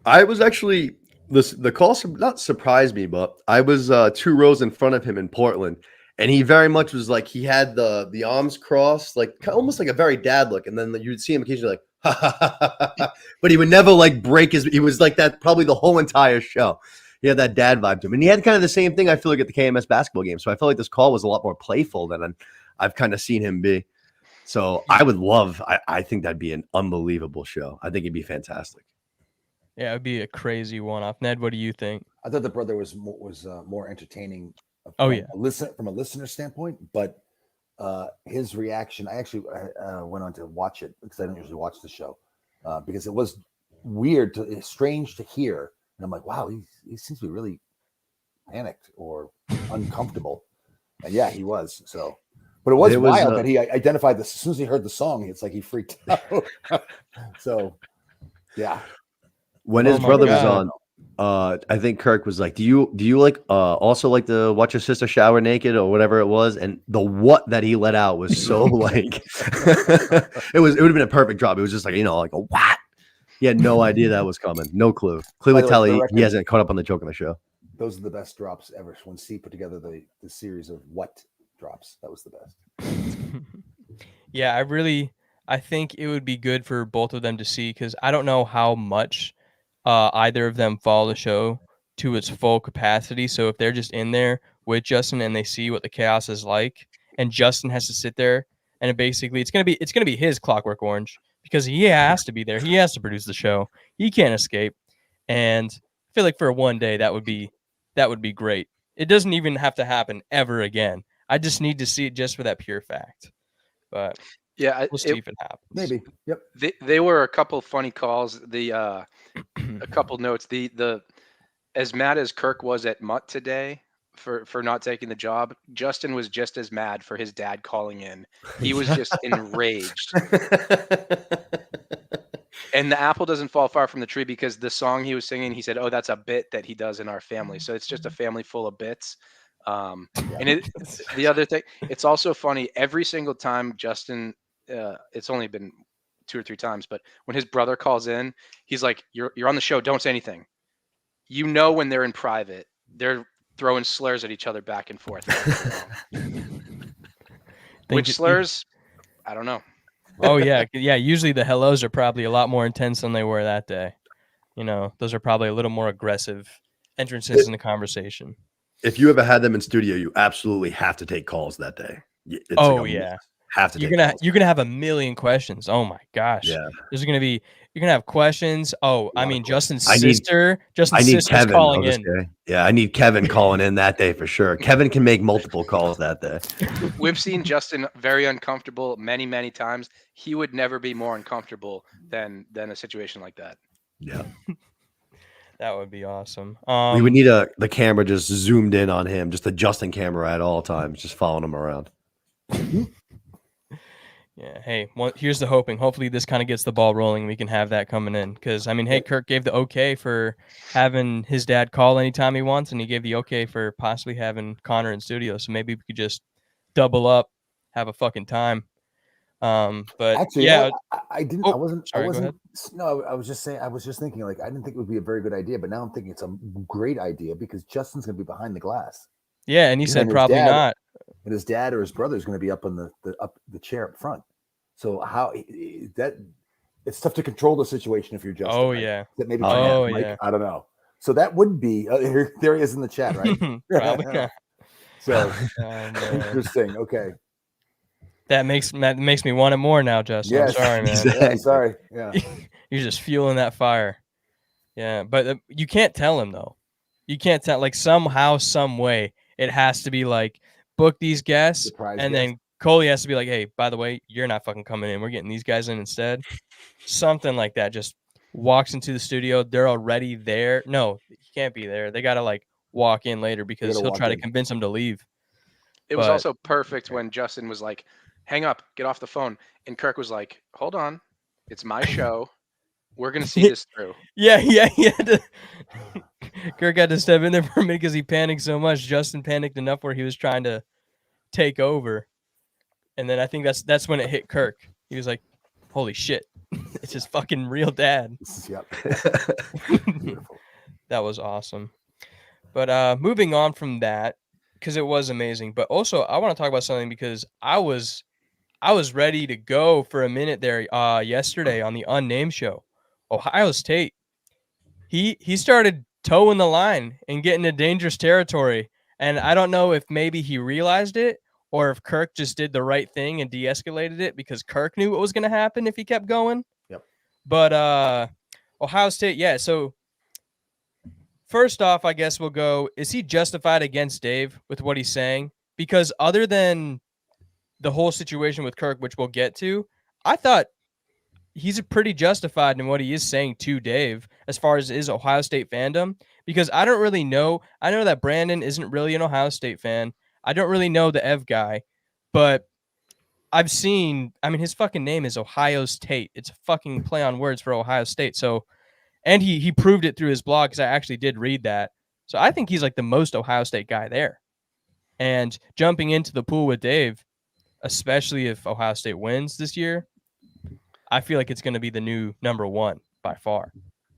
I was actually, the call not surprised me, but I was 2 rows in front of him in Portland. And he very much was like, he had the arms crossed, like almost like a very dad look. And then you'd see him occasionally like, but he would never like break he was like that probably the whole entire show. He had that dad vibe to him. And he had kind of the same thing, I feel like, at the KMS basketball game. So I feel like this call was a lot more playful than I've kind of seen him be. So I would love, I think that'd be an unbelievable show. I think it'd be fantastic. Yeah, it would be a crazy one-off. Ned, what do you think? I thought the brother was more entertaining. From a listener standpoint, but his reaction, I actually went on to watch it because I don't usually watch the show because it was strange to hear. And I'm like, wow, he seems to be really panicked or uncomfortable. And yeah, he was. So, but it was wild that he identified this as soon as he heard the song. It's like he freaked out. So, yeah. When his brother was on, I think Kirk was like, do you like also like to watch your sister shower naked or whatever it was? And the what that he let out was so like it would have been a perfect drop. It was just like, like a what? He had no idea that was coming. No clue. Clearly tell he hasn't caught up on the joke on the show. Those are the best drops ever. When C put together the series of what drops, that was the best. Yeah, I think it would be good for both of them to see, because I don't know how much either of them follow the show to its full capacity. So if they're just in there with Justin and they see what the chaos is like, and Justin has to sit there, and it's gonna be his Clockwork Orange, because he has to be there. He has to produce the show. He can't escape. And I feel like for one day that would be great. It doesn't even have to happen ever again. I just need to see it just for that pure fact. But Yeah, we'll see if it happens. Maybe. Yep. they were a couple funny calls. A couple notes. The as mad as Kirk was at Mutt today for not taking the job, Justin was just as mad for his dad calling in. He was just enraged. And the apple doesn't fall far from the tree, because the song he was singing, he said, "Oh, that's a bit that he does in our family." So it's just a family full of bits. And the other thing, it's also funny every single time Justin. It's only been 2 or 3 times, but when his brother calls in, he's like, "You're on the show. Don't say anything." You know, when they're in private, they're throwing slurs at each other back and forth. Which slurs? I don't know. Oh yeah, yeah. Usually the hellos are probably a lot more intense than they were that day. You know, those are probably a little more aggressive entrances in the conversation. If you ever had them in studio, you absolutely have to take calls that day. It's yeah. Have to. You're gonna have a million questions. Oh my gosh. Yeah. You're gonna have questions. Oh, I mean, Justin's sister's Kevin calling in. Yeah, I need Kevin calling in that day for sure. Kevin can make multiple calls that day. We've seen Justin very uncomfortable many, many times. He would never be more uncomfortable than a situation like that. Yeah. That would be awesome. We would need the camera just zoomed in on him, just the Justin camera at all times, just following him around. Yeah. Hey, here's the hoping. Hopefully this kind of gets the ball rolling. We can have that coming in. Because, I mean, hey, Kirk gave the okay for having his dad call anytime he wants. And he gave the okay for possibly having Connor in studio. So maybe we could just double up, have a fucking time. But actually, yeah, I didn't. Oh, I wasn't. sorry, I wasn't. go ahead. No, I was just saying. I was just thinking. Like, I didn't think it would be a very good idea, but now I'm thinking it's a great idea because Justin's going to be behind the glass. Yeah, and he said probably not. And his dad or his brother is going to be up on the chair up front. So how it's tough to control the situation if you're Justin. Oh right? yeah. That maybe. Yeah. I don't know. So that would be there he is in the chat, right? Probably not. So interesting. Okay. That makes me want it more now, Justin. Yes, I'm sorry, man. Exactly. Yeah, sorry. Yeah. You're just fueling that fire. Yeah, but you can't tell him though. You can't tell, like, somehow, some way, it has to be like, book these guests, Surprise and guest. then Coley has to be like, hey, by the way, you're not fucking coming in. We're getting these guys in instead. Something like that. Just walks into the studio. They're already there. No, he can't be there. They got to like walk in later because he'll try to convince them to leave. It was also perfect when Justin was like, hang up, get off the phone. And Kirk was like, hold on, it's my show. We're going to see this through. Yeah. Kirk had to step in there for a minute because he panicked so much. Justin panicked enough where he was trying to take over. And then I think that's when it hit Kirk. He was like, holy shit, it's his fucking real dad. Yep. Beautiful. That was awesome. But moving on from that, because it was amazing. But also, I want to talk about something because I was ready to go for a minute there yesterday on the Unnamed show. Ohio State, he started toeing the line and getting into dangerous territory. And I don't know if maybe he realized it or if Kirk just did the right thing and de-escalated it because Kirk knew what was going to happen if he kept going. Yep. But Ohio State, yeah. So first off, I guess we'll go, is he justified against Dave with what he's saying? Because other than the whole situation with Kirk, which we'll get to, I thought he's pretty justified in what he is saying to Dave as far as his Ohio State fandom, because I don't really know. I know that Brandon isn't really an Ohio State fan. I don't really know the Ev guy, but I've seen, I mean, his fucking name is Ohio State. It's a fucking play on words for Ohio State. So, and he proved it through his blog because I actually did read that. So I think he's like the most Ohio State guy there. And jumping into the pool with Dave, especially if Ohio State wins this year, I feel like it's going to be the new #1 by far.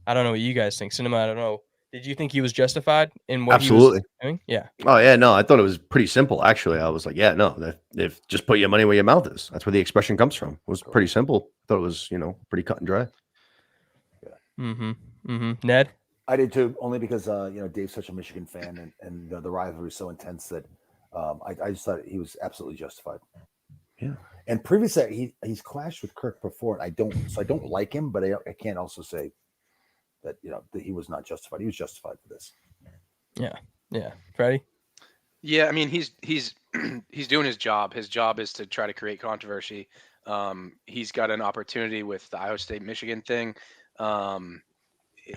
I don't know what you guys think. Cinema, I don't know. Did you think he was justified in what he was doing? Yeah. Oh, yeah. No, I thought it was pretty simple, actually. I was like, yeah, no, if just put your money where your mouth is. That's where the expression comes from. It was pretty simple. I thought it was, pretty cut and dry. Ned? I did too, only because, Dave's such a Michigan fan and the rivalry is so intense that I just thought he was absolutely justified. Yeah. And previously, he's clashed with Kirk before. And I don't like him, but I can't also say that that he was not justified. He was justified for this. Yeah. Freddie? Yeah, I mean he's he's doing his job. His job is to try to create controversy. He's got an opportunity with the Iowa State Michigan thing.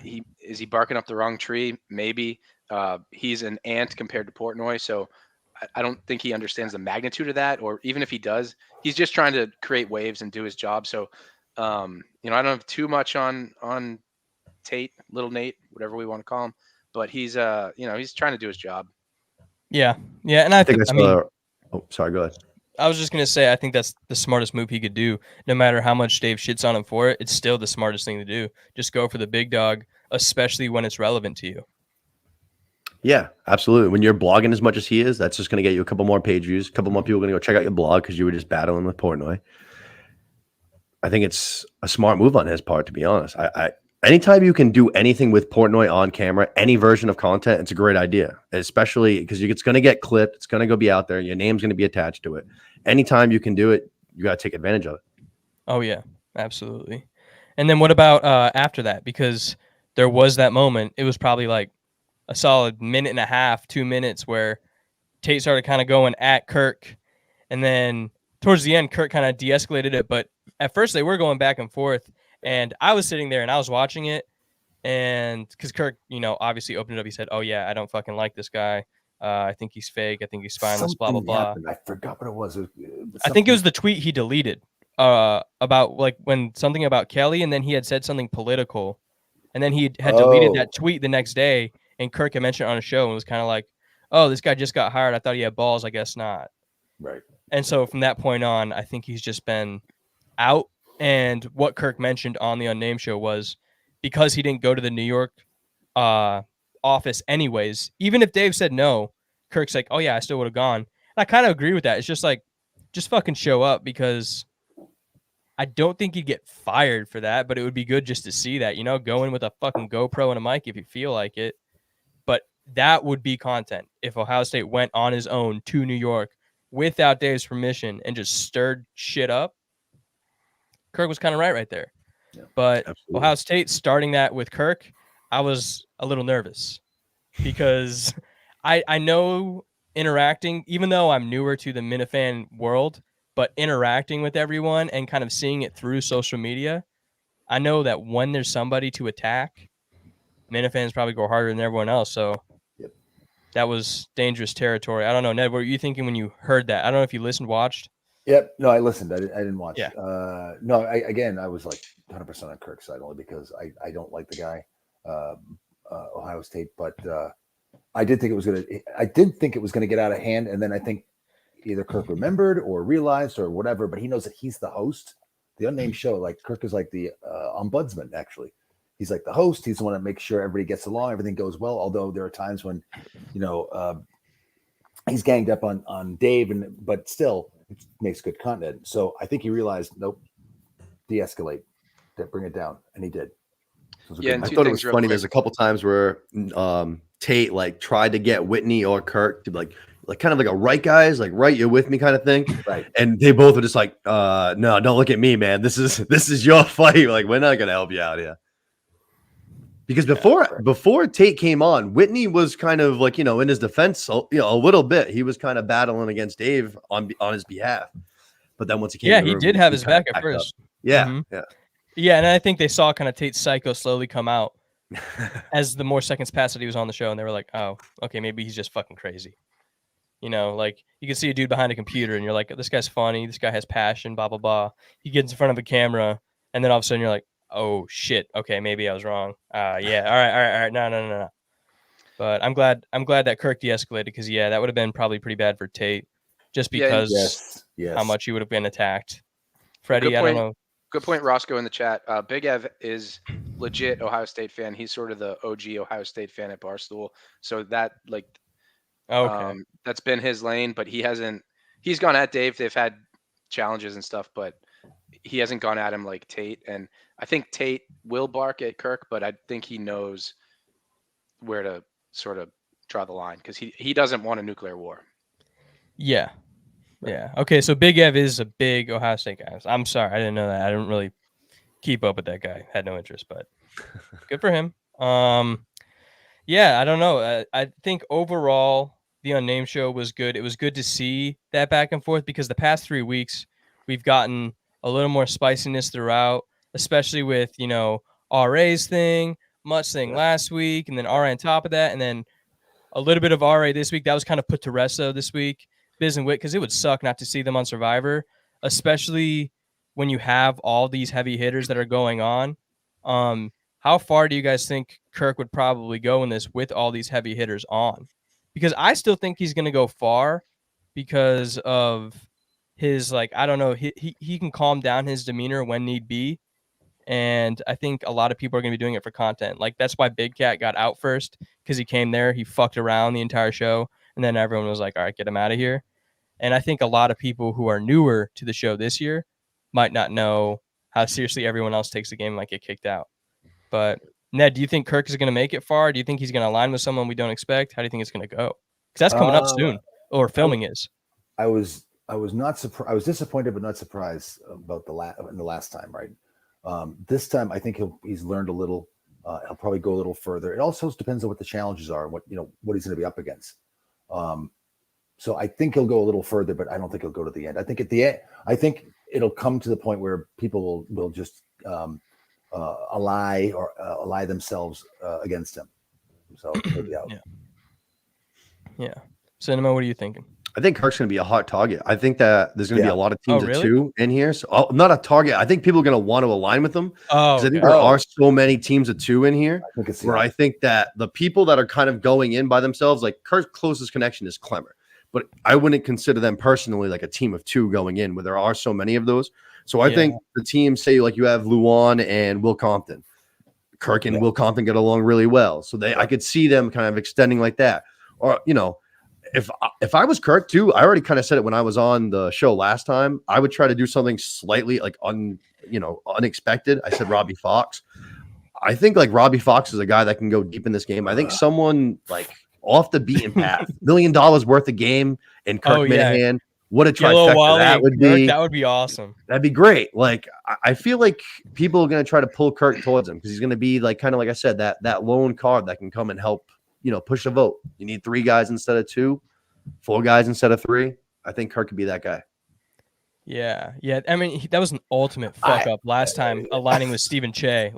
He barking up the wrong tree? Maybe. He's an ant compared to Portnoy, so I don't think he understands the magnitude of that. Or even if he does, he's just trying to create waves and do his job. So, I don't have too much on Tate, little Nate, whatever we want to call him, but he's he's trying to do his job. Yeah. And I think that's I mean, oh, sorry, go ahead. I was just gonna say I think that's the smartest move he could do. No matter how much Dave shits on him for it, it's still the smartest thing to do. Just go for the big dog, especially when it's relevant to you. Yeah, absolutely. When you're blogging as much as he is, that's just going to get you a couple more page views. A couple more people are going to go check out your blog because you were just battling with Portnoy. I think it's a smart move on his part, to be honest. Anytime you can do anything with Portnoy on camera, any version of content, it's a great idea, especially because it's going to get clipped. It's going to go be out there. Your name's going to be attached to it. Anytime you can do it, you got to take advantage of it. Oh, yeah, absolutely. And then what about after that? Because there was that moment. It was probably like a solid minute and a half, 2 minutes where Tate started kind of going at Kirk. And then towards the end, Kirk kind of de-escalated it. But at first they were going back and forth. And I was sitting there and I was watching it. And because Kirk, obviously opened it up. He said, "Oh, yeah, I don't fucking like this guy. I think he's fake. I think he's spineless, blah, blah, blah." Happened. I forgot what it was. I think it was the tweet he deleted about like when something about Kelly. And then he had said something political. And then he had deleted that tweet the next day. And Kirk had mentioned it on a show and was kind of like, "Oh, this guy just got hired. I thought he had balls. I guess not." Right. And so from that point on, I think he's just been out. And what Kirk mentioned on the Unnamed show was because he didn't go to the New York office anyways, even if Dave said no, Kirk's like, "Oh, yeah, I still would have gone." And I kind of agree with that. It's just like, just fucking show up because I don't think you'd get fired for that, but it would be good just to see that, go in with a fucking GoPro and a mic if you feel like it. But that would be content if Ohio State went on his own to New York without Dave's permission and just stirred shit up. Kirk was kind of right there. Yeah, but absolutely. Ohio State starting that with Kirk, I was a little nervous because I know interacting, even though I'm newer to the Minifan world, but interacting with everyone and kind of seeing it through social media, I know that when there's somebody to attack, Minifans probably go harder than everyone else. So that was dangerous territory. I don't know, Ned, what were you thinking when you heard that? I don't know if you listened, watched. Yep. No, I listened. I didn't watch. Yeah. No, I was like 100% on Kirk's side only because I don't like the guy, Ohio State, but I did think it was gonna get out of hand, and then I think either Kirk remembered or realized or whatever, but he knows that he's the host. The Unnamed show, like Kirk is like the ombudsman. Actually, he's like the host. He's the one that makes sure everybody gets along, everything goes well. Although there are times when, he's ganged up on Dave, but still it makes good content. So I think he realized, nope, de-escalate, bring it down, and he did. Yeah, I thought it was funny. There's a couple times where Tate like tried to get Whitney or Kirk to like kind of like a right guys, like right, you're with me kind of thing. Right. And they both were just like, no, don't look at me, man. This is your fight. Like, we're not gonna help you out here. Because before Tate came on, Whitney was kind of like, in his defense, a little bit. He was kind of battling against Dave on his behalf. But then once he came, he did have his back at first. Up. Yeah, yeah, and I think they saw kind of Tate's psycho slowly come out as the more seconds passed that he was on the show, and they were like, "Oh, okay, maybe he's just fucking crazy." Like you can see a dude behind a computer, and you're like, "This guy's funny. This guy has passion." Blah blah blah. He gets in front of a camera, and then all of a sudden you're like, "Oh shit, okay, maybe I was wrong." Yeah, all right, no. But I'm glad that Kirk de-escalated because that would have been probably pretty bad for Tate, just because how much he would have been attacked. Freddie, I don't know. Good point, Roscoe in the chat. Big Ev is legit Ohio State fan. He's sort of the OG Ohio State fan at Barstool. So that that's been his lane, but he's gone at Dave. They've had challenges and stuff, but he hasn't gone at him like Tate. And I think Tate will bark at Kirk, but I think he knows where to sort of draw the line because he doesn't want a nuclear war. Yeah. Yeah. Okay. So Big Ev is a big Ohio State guy. I'm sorry, I didn't know that. I didn't really keep up with that guy. Had no interest, but good for him. Yeah, I don't know. I think overall the Unnamed show was good. It was good to see that back and forth because the past 3 weeks we've gotten a little more spiciness throughout, especially with RA's thing, Mutt's thing last week, and then RA on top of that, and then a little bit of RA this week. That was kind of put to rest though this week. Biz and Wit, because it would suck not to see them on Survivor, especially when you have all these heavy hitters that are going on. How far do you guys think Kirk would probably go in this with all these heavy hitters on? Because I still think he's going to go far because of his, I don't know, he can calm down his demeanor when need be. And I think a lot of people are going to be doing it for content. That's why Big Cat got out first, because he came there, he fucked around the entire show, and then everyone was like, all right, get him out of here. And I think a lot of people who are newer to the show this year might not know how seriously everyone else takes the game and might get kicked out. But Ned, do you think Kirk is going to make it far? Do you think he's going to align with someone we don't expect? How do you think it's going to go? Because that's coming up soon, or filming is. I was not surprised. I was disappointed, but not surprised about the last time. Right. This time, I think he's learned a little. He'll probably go a little further. It also depends on what the challenges are and what he's going to be up against. So I think he'll go a little further, but I don't think he'll go to the end. I think at the end, I think it'll come to the point where people will just ally themselves against him. So he'll be out. Yeah. Cinema, what are you thinking? I think Kirk's going to be a hot target. I think that there's going to be a lot of teams really? of 2 in here. So not a target. I think people are going to want to align with them. I think there are so many teams of 2 in here I think that the people that are kind of going in by themselves, like Kirk's closest connection is Clemmer, but I wouldn't consider them personally like a team of 2 going in where there are so many of those. So I think the team, say like you have Luan and Will Compton, Kirk and Will Compton get along really well. So I could see them kind of extending like that. Or, if I was Kirk too, I already kind of said it when I was on the show last time, I would try to do something slightly unexpected. I said Robbie Fox. I think Robbie Fox is a guy that can go deep in this game. I think someone off the beaten path, $1 million worth of game and Kirk Minahan. What a trifecta that would be. That would be awesome. That'd be great. I feel like people are going to try to pull Kirk towards him because he's going to be kind of like I said, that lone card that can come and help, push a vote. You need 3 guys instead of 2, 4 guys instead of 3. I think Kirk could be that guy. Yeah. I mean, that was an ultimate fuck up last time aligning with Stephen Che.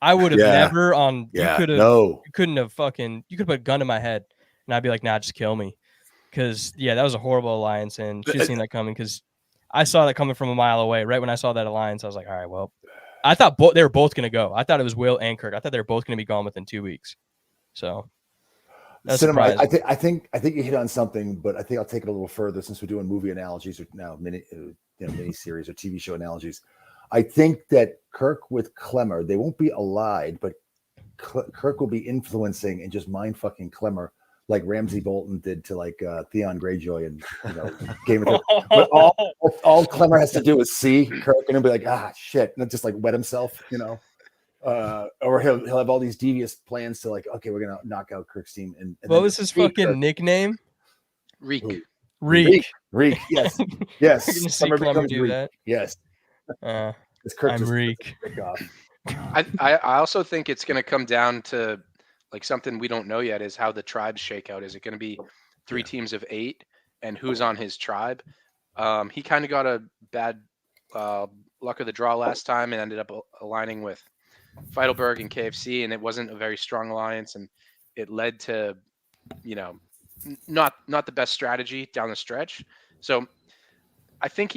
I would have never on. Yeah, you couldn't have you could put a gun to my head and I'd be like, nah, just kill me. Because that was a horrible alliance, and she's seen that coming. Because I saw that coming from a mile away. Right when I saw that alliance, I was like, all right, well, I thought they were both going to go. I thought it was Will and Kirk. I thought they were both going to be gone within 2 weeks. So, Cinema, I think you hit on something, but I think I'll take it a little further since we're doing movie analogies or now mini series or TV show analogies. I think that Kirk with Clemmer, they won't be allied, but Kirk will be influencing and just mind fucking Clemmer like Ramsey Bolton did to Theon Greyjoy and Game of Thrones. But all Clemmer has to do is see Kirk and he'll be like, shit, and just wet himself, or he'll have all these devious plans to okay, we're gonna knock out Kirk's team. And what was his fucking nickname? Reek. Yes, yes. Clemmer do that. Yes. It's Kirk. I'm Reek. I also think it's going to come down to something we don't know yet is how the tribes shake out. Is it going to be 3 teams of 8 and who's on his tribe? He kind of got a bad luck of the draw last time and ended up aligning with Feidelberg and KFC, and it wasn't a very strong alliance, and it led to not the best strategy down the stretch. So I think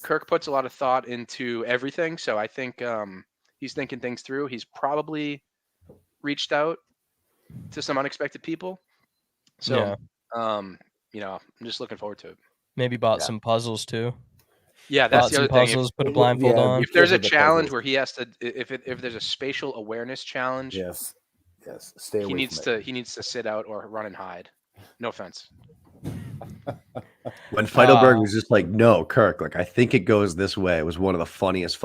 Kirk puts a lot of thought into everything. So I think he's thinking things through. He's probably reached out to some unexpected people. So, I'm just looking forward to it. Maybe bought some puzzles too. Yeah, that's the other thing. Put a blindfold on. If there's a challenge where he has to, if there's a spatial awareness challenge, yes, stay away. He needs to sit out or run and hide. No offense. When Feidelberg was just no, Kirk, I think it goes this way. It was one of the funniest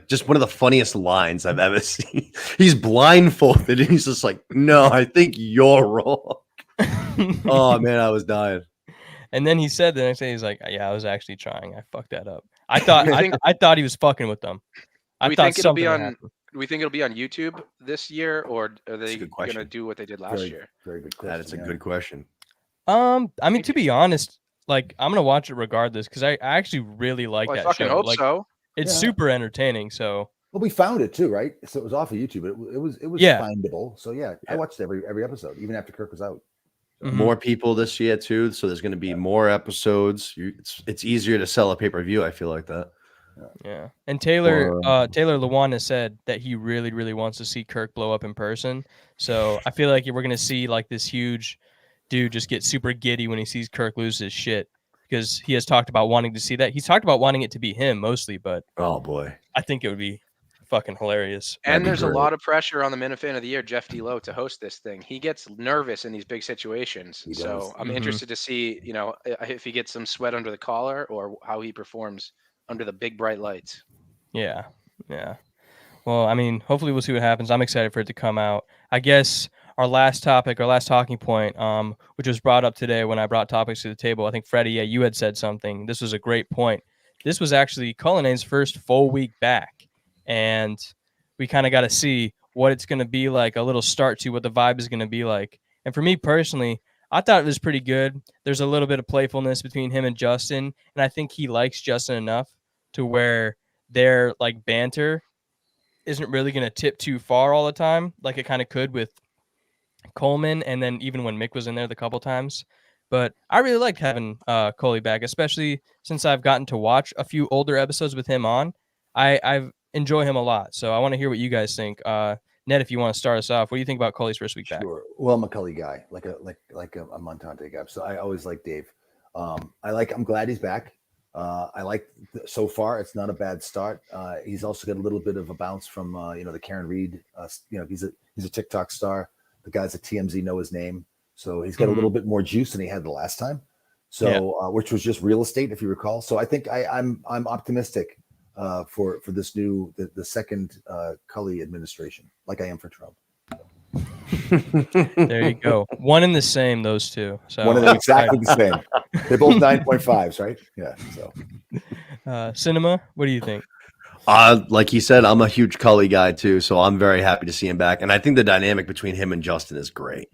just one of the funniest lines I've ever seen. He's blindfolded and he's just no, I think you're wrong. Oh man, I was dying. And then he said the next day, he's like, "Yeah, I was actually trying. I fucked that up. I thought I thought he was fucking with them. I thought something would happen." Do we think it'll be on YouTube this year, or are they good going to question. do what they did last year? Very good question. That is a good question. I mean, to be honest, like I'm gonna watch it regardless because I actually really like Well, I that fucking show. hope Like, so. it's Yeah. super entertaining. So Well, we found it too, right? So it was off of YouTube. It was Yeah. findable. So yeah, I watched every episode, even after Kirk was out. Mhm. More people this year too, so there's going to be more episodes. It's easier to sell a pay-per-view. I feel like that. Yeah, and Taylor Lewan has said that he really, really wants to see Kirk blow up in person. So I feel like we're gonna see like this huge dude just get super giddy when he sees Kirk lose his shit because he has talked about wanting to see that. He's talked about wanting it to be him mostly, but Oh boy, I think it would be fucking hilarious. And there's a lot of pressure on the Minifan of the Year, Jeff D. to host this thing. He gets nervous in these big situations. He does. So I'm interested to see, if he gets some sweat under the collar or how he performs under the big bright lights. Yeah. Well, I mean, hopefully we'll see what happens. I'm excited for it to come out. I guess our last talking point, which was brought up today when I brought topics to the table. I think Freddie, yeah, you had said something. This was a great point. This was actually Cullinan's first full week back, and we kind of got to see what it's going to be like, a little start to what the vibe is going to be like. And for me personally, I thought it was pretty good. There's a little bit of playfulness between him and Justin, and I think he likes Justin enough to where their like banter isn't really going to tip too far all the time, like it kind of could with Coleman, and then even when Mick was in there the couple times. But I really liked having Coley back, especially since I've gotten to watch a few older episodes with him on. I enjoy him a lot, so I want to hear what you guys think. Ned, if you want to start us off, what do you think about Coley's first week back? Sure. Well, I'm a Cully guy, like a Montante guy. So I always like Dave. I'm glad he's back. I like so far. It's not a bad start. He's also got a little bit of a bounce from the Karen Reed. He's a TikTok star. The guys at TMZ know his name, so he's got a little bit more juice than he had the last time. So which was just real estate, if you recall. So I think I'm optimistic for this the second Cully administration, like I am for Trump. There you go. One and the same, those two. So one of them exactly the same. They're both 9.5s, right? Yeah. So Cinema, what do you think? Like he said, I'm a huge Cully guy too, so I'm very happy to see him back. And I think the dynamic between him and Justin is great.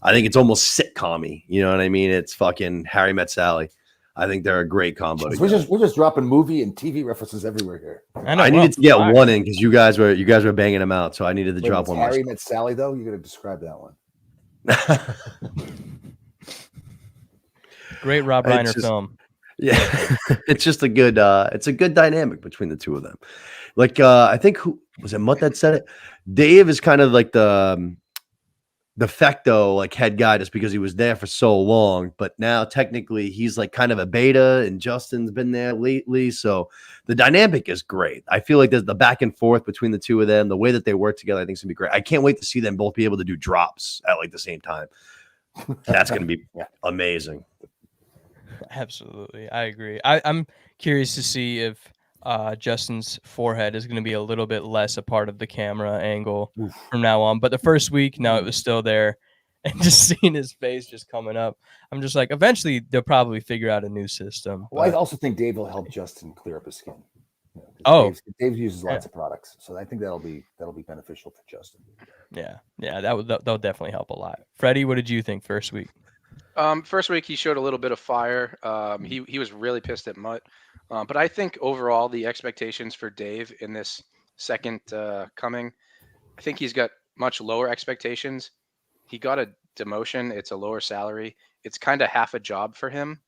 I think it's almost sitcom-y. You know what I mean? It's fucking Harry Met Sally. I think they're a great combo. We're just dropping movie and TV references everywhere here. I needed to get one in because you guys were banging them out, so I needed to drop one. Harry Met Sally, though, you got to describe that one. Great Rob Reiner film. Yeah, it's just a good dynamic between the two of them. Like I think who was it? Mutt that said it. Dave is kind of like the facto like head guy just because he was there for so long, but now technically he's like kind of a beta and Justin's been there lately. So the dynamic is great. I feel like there's the back and forth between the two of them. The way that they work together, I think is gonna be great. I can't wait to see them both be able to do drops at like the same time. That's gonna be amazing. Absolutely. I agree. I'm curious to see if Justin's forehead is going to be a little bit less a part of the camera angle from now on. But the first week, no, it was still there. And just seeing his face just coming up, I'm just like, eventually they'll probably figure out a new system. Well, I also think Dave will help Justin clear up his skin. Dave uses lots of products, so I think that'll be beneficial for Justin. Yeah, that'll definitely help a lot. Freddie, what did you think first week? First week he showed a little bit of fire. He was really pissed at Mutt. But I think overall the expectations for Dave in this second coming, I think he's got much lower expectations. He got a demotion. It's a lower salary. It's kind of half a job for him.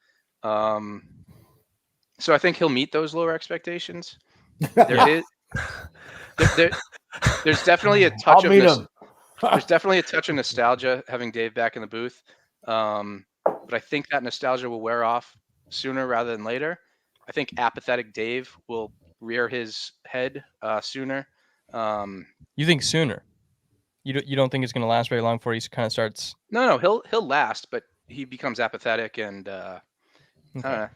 So I think he'll meet those lower expectations. There's definitely a touch there's definitely a touch of nostalgia having Dave back in the booth. But I think that nostalgia will wear off sooner rather than later. I think apathetic Dave will rear his head sooner. You think sooner? You don't think it's going to last very long before he kind of starts? No, he'll last, but he becomes apathetic and Okay.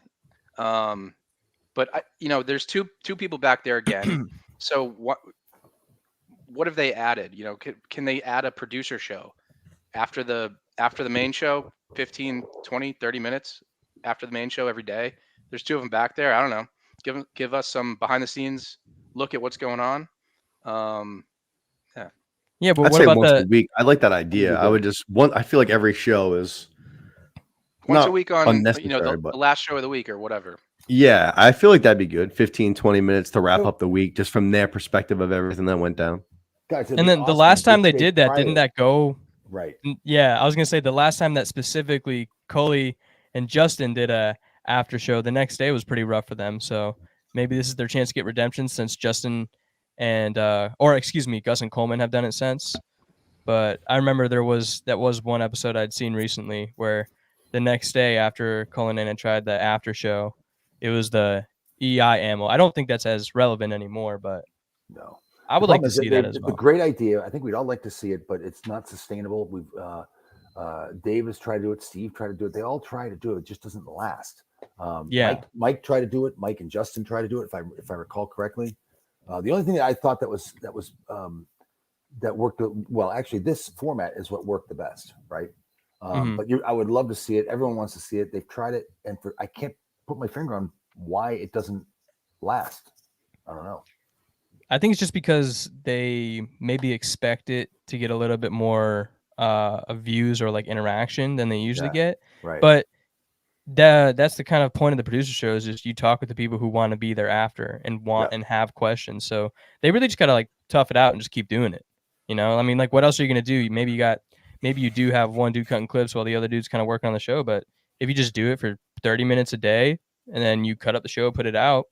But there's two people back there again. So what have they added? Can they add a producer show after the main show, 15, 20, 30 minutes? after the main show every day. There's 2 of them back there. I don't know. Give us some behind the scenes look at what's going on. Yeah, but I'd what say about once a the? week. I like that idea. I would just I feel like every show is Once not a week on unnecessary, but the last show of the week or whatever. yeah, I feel like that'd be good. 15, 20 minutes to wrap up the week, just from their perspective of everything that went down. Guys, And then the last time they did that, didn't that go? right? Yeah, I was gonna say the last time that specifically Coley and Justin did a after show, the next day was pretty rough for them. So maybe this is their chance to get redemption since Justin and Gus and Coleman have done it since. But I remember that was one episode I'd seen recently where the next day after Cullinan had tried the after show, it was the EI ammo. I don't think that's as relevant anymore, but No, I would like to see that as well. A great idea. I think we'd all like to see it, but it's not sustainable. We've Dave has tried to do it. Steve tried to do it. They all try to do it. It just doesn't last. Mike tried to do it. Mike and Justin tried to do it. If I recall correctly, the only thing that I thought that worked well, actually, this format is what worked the best, right? But I would love to see it. Everyone wants to see it. They've tried it, and I can't put my finger on why it doesn't last. I don't know. I think it's just because they maybe expect it to get a little bit more views or like interaction than they usually get. Right. But that's the kind of point of the producer shows is you talk with the people who want to be there after and want and have questions. So they really just gotta like tough it out and just keep doing it. You know, I mean, like what else are you gonna do? Maybe you do have one dude cutting clips while the other dude's kind of working on the show. But if you just do it for 30 minutes a day and then you cut up the show, put it out,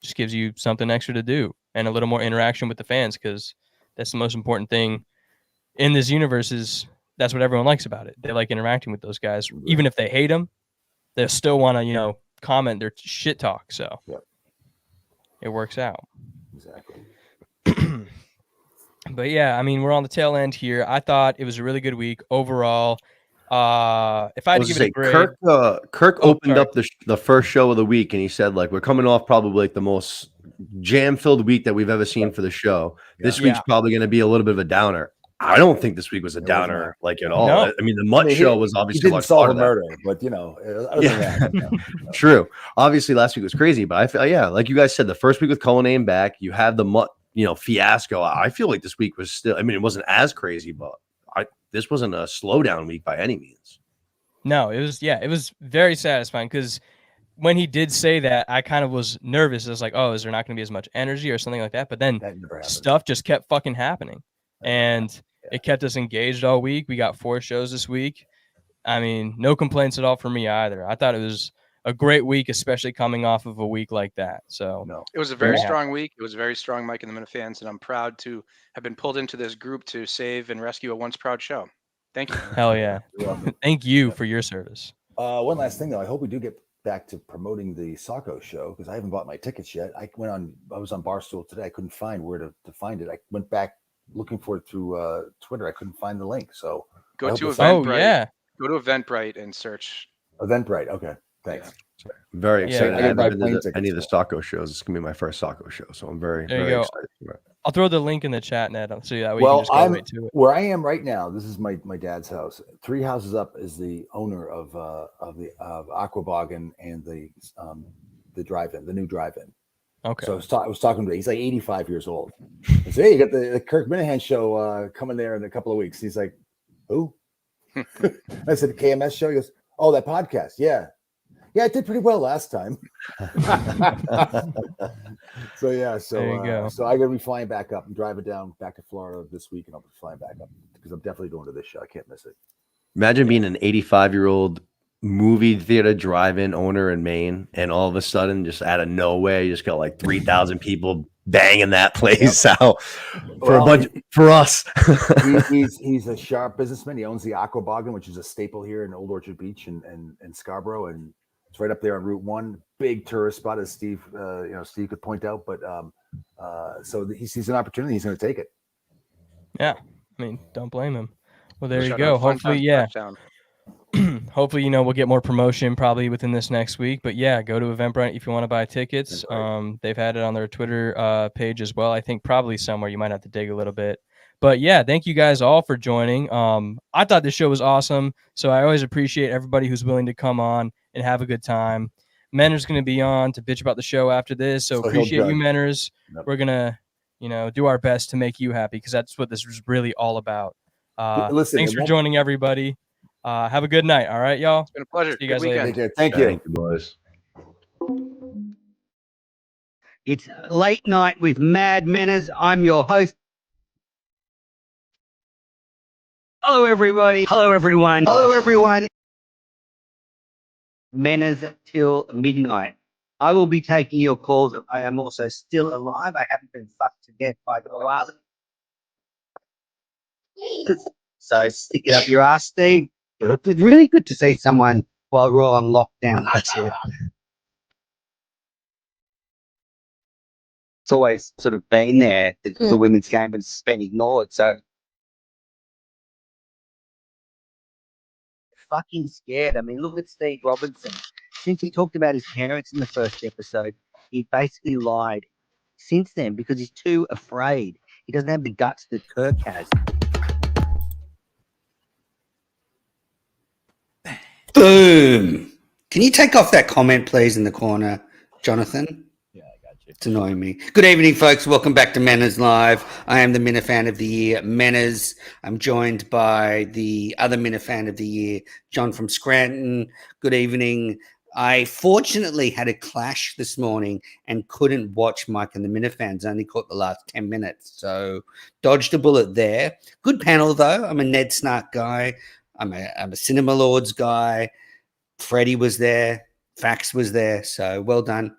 just gives you something extra to do and a little more interaction with the fans, because that's the most important thing in this universe. Is that's what everyone likes about it. They like interacting with those guys, even if they hate them. They still want to, comment their shit talk. So it works out. Exactly. But yeah, I mean, we're on the tail end here. I thought it was a really good week overall. If I had to give it a grade, Kirk opened up the first show of the week, and he said, like, we're coming off probably like the most jam-filled week that we've ever seen for the show. This week's probably going to be a little bit of a downer. I don't think this week was a downer like at all. No. I mean, the Mutt show was obviously didn't solve a murder, but True. Obviously, last week was crazy, but I feel like you guys said, the first week with Cullinan back, you have the Mutt, fiasco. I feel like this week was still. I mean, it wasn't as crazy, but this wasn't a slowdown week by any means. No, it was. Yeah, it was very satisfying because when he did say that, I kind of was nervous. I was like, oh, is there not going to be as much energy or something like that? But then stuff just kept fucking happening. And it kept us engaged all week. We got 4 shows this week. I mean, no complaints at all from me either. I thought it was a great week, especially coming off of a week like that. So it was a very strong week. It was a very strong Mike and the Minifans, and I'm proud to have been pulled into this group to save and rescue a once proud show. Thank you. Hell yeah. Thank you for your service. One last thing, though. I hope we do get back to promoting the Sacco show, because I haven't bought my tickets yet. I was on Barstool today. I couldn't find where to find it. I went back looking for it through Twitter. I couldn't find the link. So go to Eventbrite. Go to Eventbrite and search Eventbrite. Okay, thanks. Yeah. Very excited. I haven't been to any of the so. Sacco shows. It's gonna be my first Sacco show, so I'm very excited for it. I'll throw the link in the chat, Ned. So that way you can just go right to it. Where I am right now, this is my dad's house. 3 houses up is the owner of Aquabog and the drive-in, the new drive-in. Okay. So I was talking to him. He's like 85 years old. I said, hey, you got the Kirk Minahan show coming there in a couple of weeks. He's like, who? I said, the KMS show? He goes, oh, that podcast. Yeah. Yeah, it did pretty well last time. So there you go. So I'm gonna be flying back up. I'm driving down back to Florida this week, and I'll be flying back up because I'm definitely going to this show. I can't miss it. Imagine being an 85-year-old movie theater drive-in owner in Maine, and all of a sudden, just out of nowhere, you just got like 3,000 people banging that place out for us. he's a sharp businessman. He owns the Aquaboggan, which is a staple here in Old Orchard Beach and Scarborough, and it's right up there on Route 1. Big tourist spot, as Steve could point out. But so he sees an opportunity. He's going to take it. Yeah, I mean, don't blame him. Well, there you go. Hopefully, hopefully, we'll get more promotion probably within this next week. But yeah, go to Eventbrite if you want to buy tickets. They've had it on their Twitter page as well. I think probably somewhere you might have to dig a little bit. But yeah, thank you guys all for joining. I thought this show was awesome, so I always appreciate everybody who's willing to come on and have a good time. Menner's going to be on to bitch about the show after this, so So he'll appreciate you, judge. Menners. Yep. We're gonna, do our best to make you happy because that's what this was really all about. Listen, Thanks it for won't- joining, everybody. Have a good night. All right, y'all. It's been a pleasure. See you Good guys later. weekend. Take care. Thank you. Thank you, boys. It's late night with Mad Manners. I'm your host. Hello, everybody. Hello, everyone. Hello, everyone. Manners till midnight. I will be taking your calls. I am also still alive. I haven't been fucked to death by the last. So stick it up your ass, Steve. It's really good to see someone while we're all on lockdown. That's it. It's always sort of been there. The women's game has been ignored. So fucking scared. I mean, look at Steve Robinson. Since he talked about his parents in the first episode, he basically lied since then because he's too afraid. He doesn't have the guts that Kirk has. Boom. Can you take off that comment, please, in the corner, Jonathan? It's annoying me. Good evening, folks. Welcome back to Manners Live. I am the Minifan of the Year, Manners. I'm joined by the other Minifan of the Year, John from Scranton. Good evening. I fortunately had a clash this morning and couldn't watch Mike and the Minifans. I only caught the last 10 minutes, so dodged a bullet there. Good panel, though. I'm a Ned Snark guy. I'm a Cinema Lords guy. Freddie was there. Fax was there, so well done.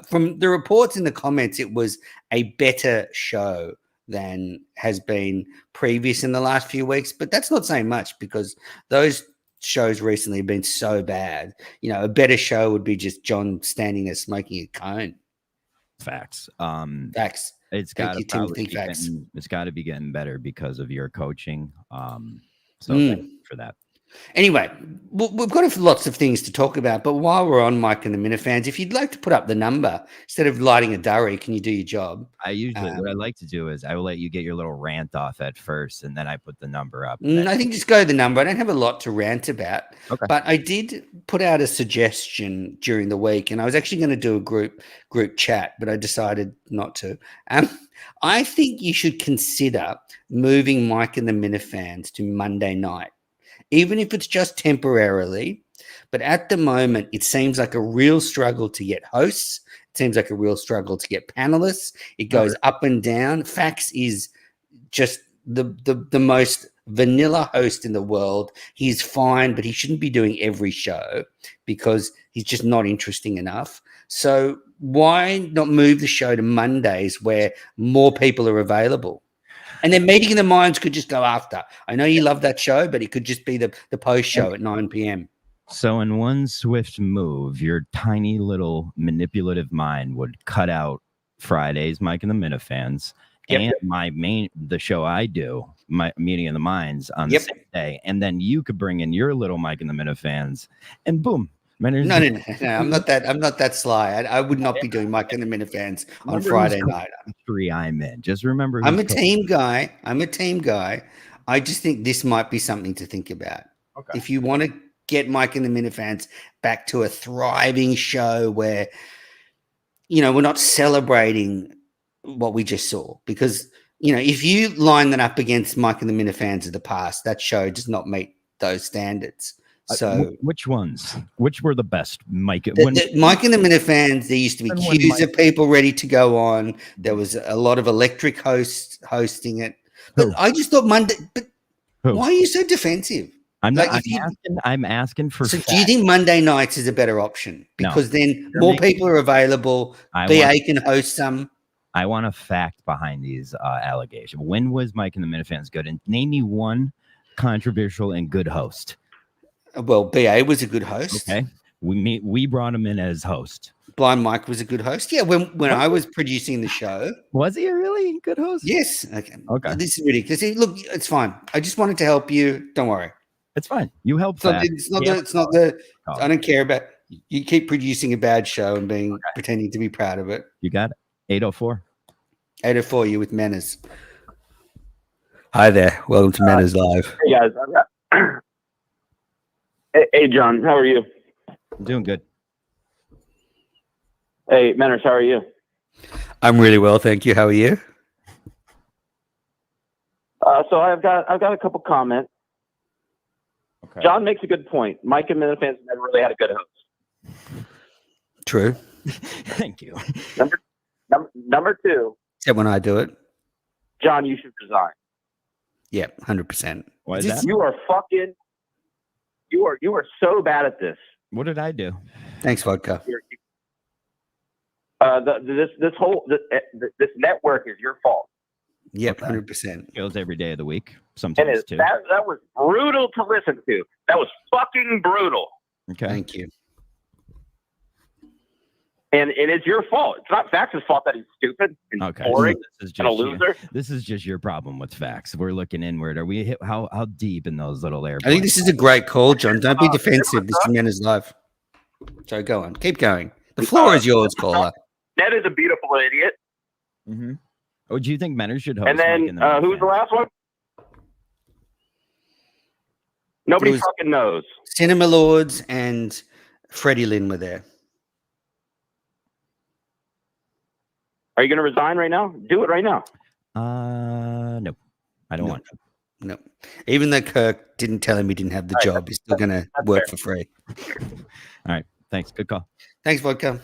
From the reports in the comments, it was a better show than has been previous in the last few weeks. But that's not saying much because those shows recently have been so bad. A better show would be just John standing there smoking a cone. Facts. Facts. It's Thank got you, to probably Timothy be Facts. it's got to be getting better because of your coaching. So thank you for that. Anyway, we've got lots of things to talk about, but while we're on Mike and the Minifans, if you'd like to put up the number instead of lighting a durry, can you do your job? I usually what I like to do is I will let you get your little rant off at first, and then I put the number up. I think just go the number. I don't have a lot to rant about, Okay. but I did put out a suggestion during the week, and I was actually going to do a group chat, but I decided not to. I think you should consider moving Mike and the Minifans to Monday night, even if it's just temporarily. But at the moment, it seems like a real struggle to get hosts. It seems like a real struggle to get panelists. It goes up and down. Fax is just the most vanilla host in the world. He's fine, but he shouldn't be doing every show because he's just not interesting enough. So why not move the show to Mondays where more people are available? And then Meeting in the Minds could just go after. I know you love that show, but it could just be the post show at 9 p.m. So in one swift move, your tiny little manipulative mind would cut out Fridays, Mike and the Minifans, and the show I do, my Meeting in the Minds on the same day. And then you could bring in your little Mike and the Minifans, and boom. No. I'm not that sly. I would not be doing Mike and the Minifans on Friday night. I'm in. Just remember, I'm a team guy. I just think this might be something to think about. Okay. If you want to get Mike and the Minifans back to a thriving show where, we're not celebrating what we just saw, because, if you line that up against Mike and the Minifans of the past, that show does not meet those standards. So which ones? Which were the best? Mike Mike and the Minifans, there used to be queues of people ready to go on. There was a lot of electric hosts hosting it. But I just thought Monday. But why are you so defensive? I'm asking for. So do you think Monday nights is a better option? Because then more people are available. BA can host some. I want a fact behind these allegations. When was Mike and the Minifans good? And name me one controversial and good host. Well, BA was a good host. Okay. We brought him in as host. Blind Mike was a good host. Yeah, when I was producing the show. Was he a really good host? Yes. Okay. This is ridiculous. Look, it's fine. I just wanted to help you. Don't worry. It's fine. You helped. It's not the. I don't care about. You keep producing a bad show and pretending to be proud of it. You got it. 804. 804. You with manners. Hi there. Welcome to Manners Live. Hey guys, hey John, how are you? I'm doing good. Hey Manners, how are you? I'm really well, thank you. How are you? So I've got a couple comments. Okay. John makes a good point. Mike and Minifans never really had a good host. True. Thank you. Number two, Except when I do it. John, you should resign. Yeah, 100%. Why is that? You are fucking. You are so bad at this. What did I do? Thanks, vodka. This network is your fault. Yep, Okay. 100%. Goes every day of the week. And Sometimes too. that was brutal to listen to. That was fucking brutal. Okay. Thank you. And it's your fault. It's not Fax's fault that he's stupid and Okay. boring This is and a just loser. this is just your problem with facts. We're looking inward. Are we how deep in those little air? I think this is a great call, John. Don't be defensive. This is Manners Live. So go on. Keep going. The floor is yours, caller. Ned is a beautiful idiot. Mm-hmm. Oh, do you think Manners should host? And then Mike and the who's the Minifans? last one? Nobody It was- fucking knows. Cinema Lords and Freddie Lynn were there. Are you going to resign right now? Do it right now. No, I don't No. want to. No. Even though Kirk didn't tell him he didn't have the All right, job, he's still going to that's work fair. for free. All right. Thanks. Good call. Thanks, vodka.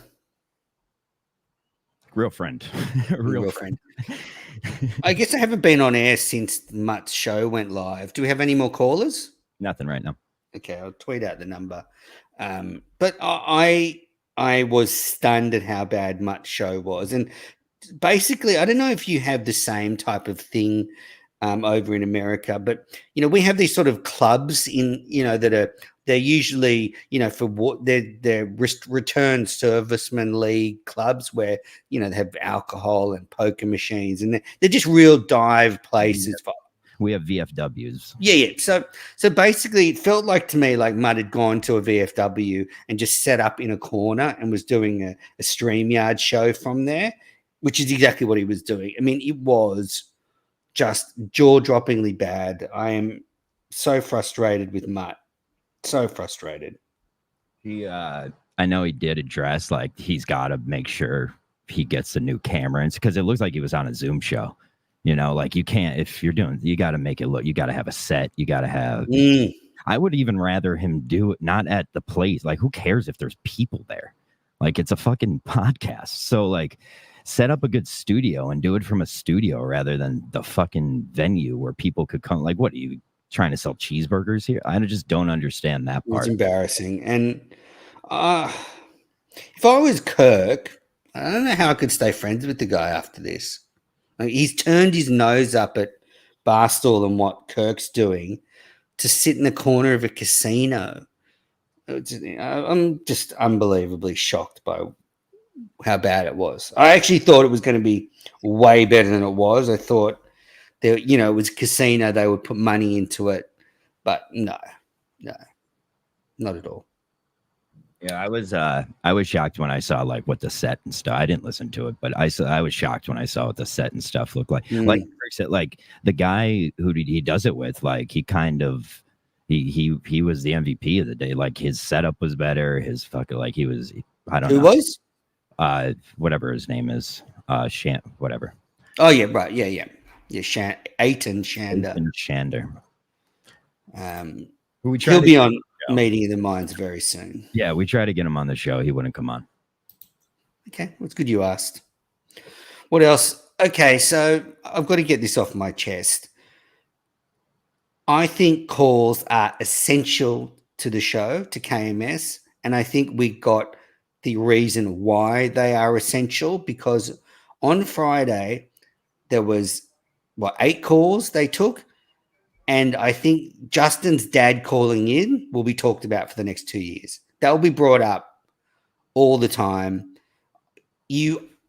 Real friend. Real friend. I guess I haven't been on air since Mutt's show went live. Do we have any more callers? Nothing right now. Okay, I'll tweet out the number. But I was stunned at how bad Mutt's show was, and basically, I don't know if you have the same type of thing over in America, but we have these sort of clubs in that they're usually for what they're returned servicemen league clubs where they have alcohol and poker machines, and they're just real dive places for. We have VFWs. Yeah. So basically, it felt like to me like Mutt had gone to a VFW and just set up in a corner and was doing a StreamYard show from there, which is exactly what he was doing. I mean, it was just jaw-droppingly bad. I am so frustrated with Mutt. So frustrated. I know he did address like he's got to make sure he gets the new camera, and because it looks like he was on a Zoom show. Like you can't, if you're doing, you got to make it look, you got to have a set, you got to have, I would even rather him do it not at the place. Like, who cares if there's people there? Like, it's a fucking podcast. So, like, set up a good studio and do it from a studio rather than the fucking venue where people could come. Like, what are you trying to sell cheeseburgers here? I just don't understand that part. It's embarrassing. And if I was Kirk, I don't know how I could stay friends with the guy after this. Like, he's turned his nose up at Barstool and what Kirk's doing to sit in the corner of a casino. I'm just unbelievably shocked by how bad it was. I actually thought it was going to be way better than it was. I thought that, it was a casino. They would put money into it, but no, not at all. Yeah, I was shocked when I saw like what the set and stuff. I didn't listen to it, but I was shocked when I saw what the set and stuff looked like. Like Kirk said, like the guy who he does it with, like he kind of he was the MVP of the day. Like his setup was better. His fucking like he was I don't know. Who was? Whatever his name is, whatever. Oh yeah, right, yeah. Aiton Shander. Shander. He'll be on Meeting of the Minds very soon. Yeah, we tried to get him on the show. He wouldn't come on. Okay, well, it's good you asked. What else? Okay, so I've got to get this off my chest. I think calls are essential to the show, to KMS, and I think we got the reason why they are essential, because on Friday there was 8 calls they took, and I think Justin's dad calling in will be talked about for the next 2 years. That will be brought up all the time.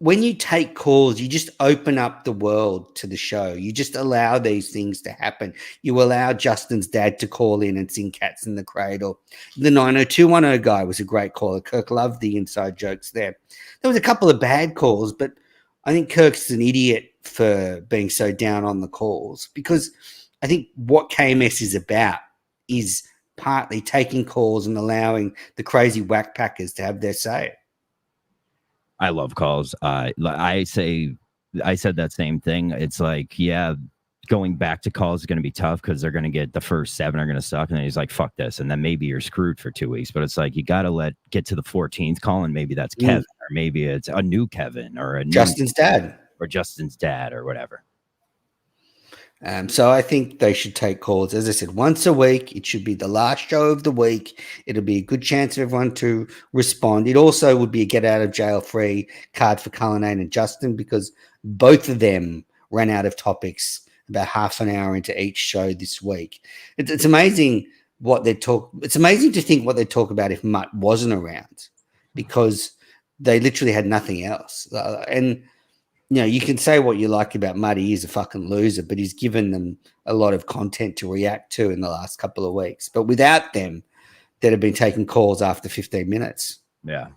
When you take calls, you just open up the world to the show. You just allow these things to happen. You allow Justin's dad to call in and sing Cats in the Cradle. The 90210 guy was a great caller. Kirk loved the inside jokes there. There was a couple of bad calls, but I think Kirk's an idiot for being so down on the calls, because I think what KMS is about is partly taking calls and allowing the crazy whack packers to have their say. I love calls. I said that same thing. It's like, yeah, going back to calls is going to be tough because they're going to get the first 7 are going to suck, and then he's like, fuck this, and then maybe you're screwed for 2 weeks. But it's like you got to get to the 14th call, and maybe that's Kevin, or maybe it's a new Kevin, or a new Justin's dad, or whatever. So I think they should take calls. As I said, once a week. It should be the last show of the week. It'll be a good chance for everyone to respond. It also would be a get out of jail free card for Cullinane and Justin, because both of them ran out of topics about half an hour into each show this week. It's amazing what they talk. It's amazing to think what they talk about if Mutt wasn't around, because they literally had nothing else. And you can say what you like about Muddy. He's a fucking loser, but he's given them a lot of content to react to in the last couple of weeks. But without them, they'd have been taking calls after 15 minutes. Yeah.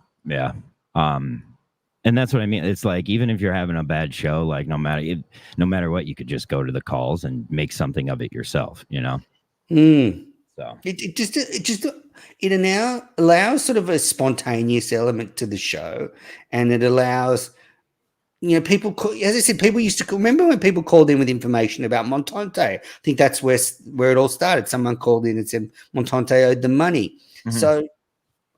And that's what I mean. It's like, even if you're having a bad show, like no matter what, you could just go to the calls and make something of it yourself, So it now allows sort of a spontaneous element to the show, and it allows. People, as I said, people used to remember when people called in with information about Montante. I think that's where it all started. Someone called in and said Montante owed them money. Mm-hmm. So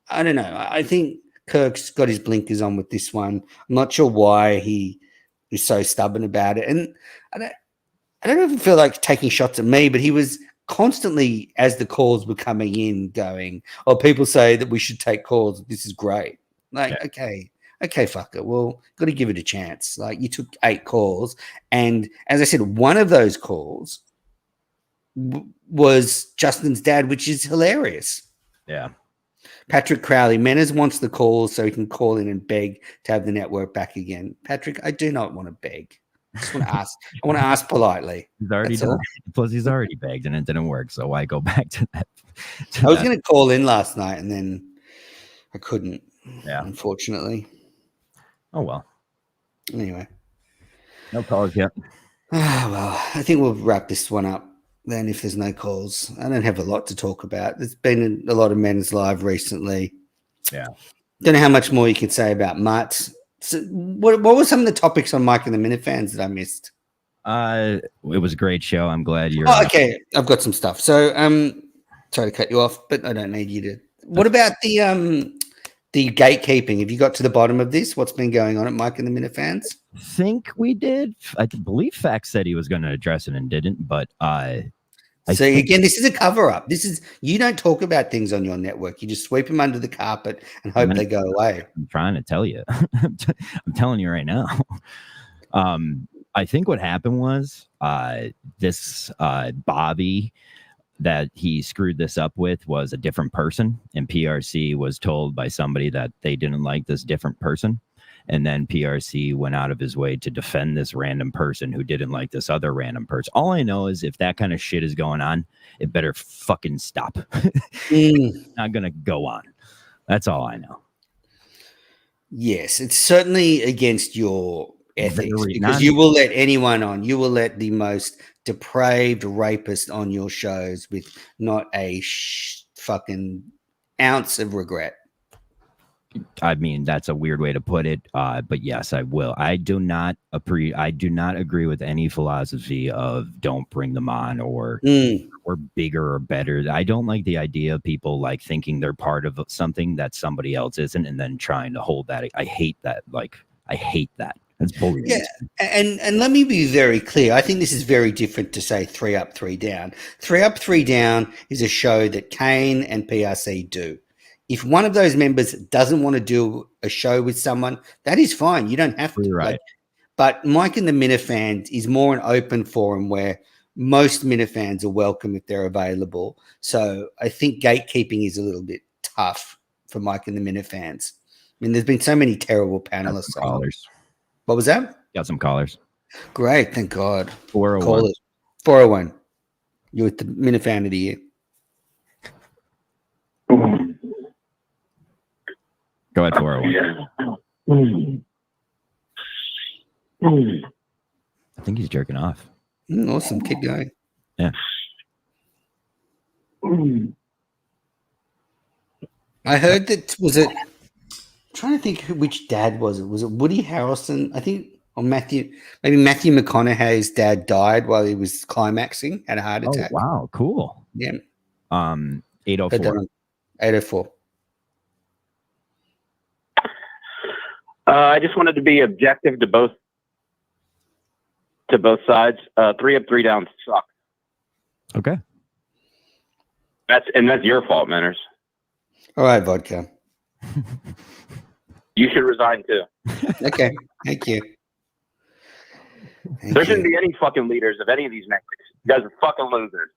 I don't know. I think Kirk's got his blinkers on with this one. I'm not sure why he is so stubborn about it. And I don't even feel like taking shots at me, but he was constantly, as the calls were coming in, going, "Oh, people say that we should take calls. This is great." Okay, fuck it. Well, got to give it a chance. Like, you took 8 calls, and as I said, one of those calls was Justin's dad, which is hilarious. Yeah. Patrick Crowley, Menners wants the calls so he can call in and beg to have the network back again. Patrick, I do not want to beg. I just want to ask. I want to ask politely. He's already done. Plus, he's already begged, and it didn't work. So why go back to that? I was going to call in last night, and then I couldn't. Yeah, unfortunately. Oh well. Anyway, no calls yet. Well, I think we'll wrap this one up then. If there's no calls, I don't have a lot to talk about. There's been a lot of men's live recently. Yeah. Don't know how much more you can say about Mutt. So what were some of the topics on Mike and the Minifans that I missed? It was a great show. I'm glad you're. Oh, okay. I've got some stuff. So, sorry to cut you off, but I don't need you to. What about the gatekeeping? Have you got to the bottom of this? What's been going on at Mike and the Minifans? I think we did. I believe Fax said he was going to address it and didn't, but again, this is a cover-up. You don't talk about things on your network. You just sweep them under the carpet and hope they go away. I'm trying to tell you. I'm telling you right now. I think what happened was this Bobby that he screwed this up with was a different person, and PRC was told by somebody that they didn't like this different person, and then PRC went out of his way to defend this random person who didn't like this other random person. All I know is if that kind of shit is going on, it better fucking stop. Not gonna go on. That's all I know. Yes, it's certainly against your ethics, because you will let anyone on. You will let the most depraved rapist on your shows with not a fucking ounce of regret. I mean, that's a weird way to put it, but yes, I will. I do not agree with any philosophy of don't bring them on or bigger or better. I don't like the idea of people like thinking they're part of something that somebody else isn't, and then trying to hold that. I hate that. I hate that. That's bullying. Yeah, and let me be very clear. I think this is very different to say 3 Up, 3 Down. 3 Up, 3 Down is a show that Kane and PRC do. If one of those members doesn't want to do a show with someone, that is fine. You don't have to. Right. But Mike and the Minifans is more an open forum where most Minifans are welcome if they're available. So I think gatekeeping is a little bit tough for Mike and the Minifans. I mean, there's been so many terrible panelists. Callers. What was that? Got some callers. Great, thank God. 401. 401. You're with the Minifan of the year. Go ahead, 401. I think he's jerking off. Awesome. Keep going. Yeah. I heard that I'm trying to think which dad was it. Was it Woody Harrelson? I think, or maybe Matthew McConaughey's dad died while he was climaxing, had a heart attack. Oh wow, cool. Yeah. 804. 804. I just wanted to be objective to both sides. 3 up, 3 down suck. Okay. That's your fault, Manners. All right, vodka. You should resign too. Okay. Thank you. There shouldn't be any fucking leaders of any of these networks. You guys are fucking losers.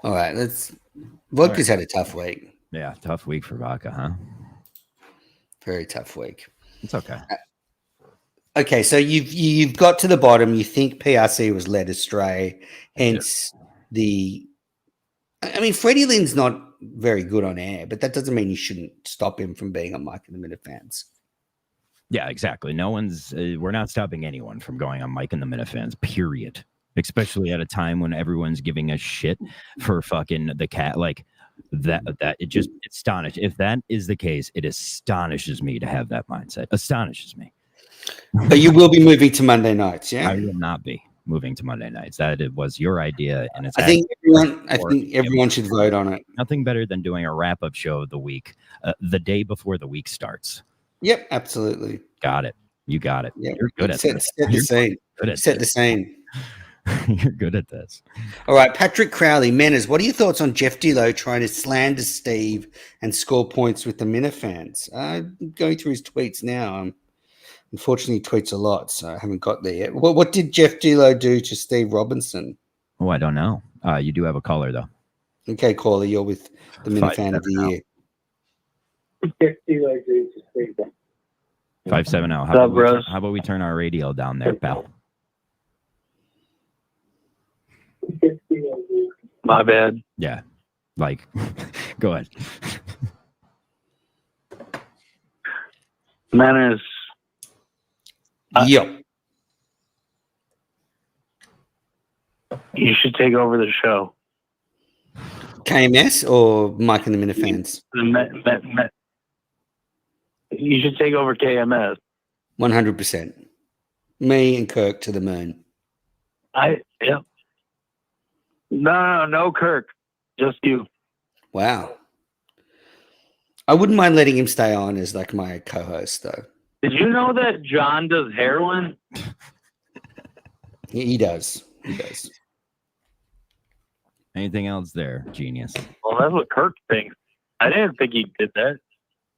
All right, Vodka's had a tough week. Yeah, tough week for vodka, huh? Very tough week. It's okay. Okay, so you've got to the bottom. You think PRC was led astray, hence Freddie Lynn's not very good on air, but that doesn't mean you shouldn't stop him from being on Mike and the Minifans. Yeah, exactly. No one's. We're not stopping anyone from going on Mike and the Minifans. Period. Especially at a time when everyone's giving a shit for fucking the cat. Like that. It just astonishes. If that is the case, it astonishes me to have that mindset. Astonishes me. But you will be moving to Monday nights, yeah? I will not be moving to Monday nights. That it was your idea, and it's. I think everyone should vote on it. Nothing better than doing a wrap-up show of the week, the day before the week starts. Yep, absolutely. Got it. You got it. Yep. You're good at this. Set the scene. Set the scene. You're good at this. All right, Patrick Crowley, Manners, what are your thoughts on Jeff Dilo trying to slander Steve and score points with the Minifans? I'm going through his tweets now. Unfortunately, he tweets a lot, so I haven't got there yet. What did Jeff Dilo do to Steve Robinson? Oh, I don't know. You do have a caller, though. Okay, caller, you're with the Minifan of the year. Jeff Dilo do to Steve. 570. How about we turn our radio down there, pal? My bad. Yeah. Like, go ahead. Manners. Yep. You should take over the show. KMS or Mike and the Minifans? You should take over KMS. 100%. Me and Kirk to the moon. Yep. No, Kirk. Just you. Wow. I wouldn't mind letting him stay on as like my co-host, though. Did you know that John does heroin? He does. He does. Anything else there, genius? Well, that's what Kirk thinks. I didn't think he did that.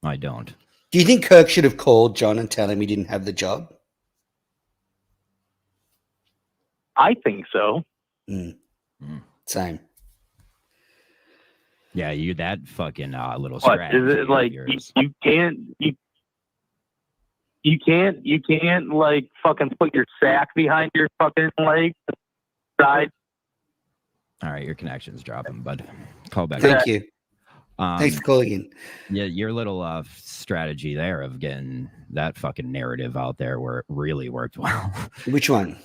I don't. Do you think Kirk should have called John and tell him he didn't have the job? I think so. Same. Yeah, you that fucking little What strategy. is it like? You can't like fucking put your sack behind your fucking leg side. All right, your connection's dropping, bud. Call back. Thank you. Thanks for calling in. Yeah, your little strategy there of getting that fucking narrative out there where it really worked well. Which one?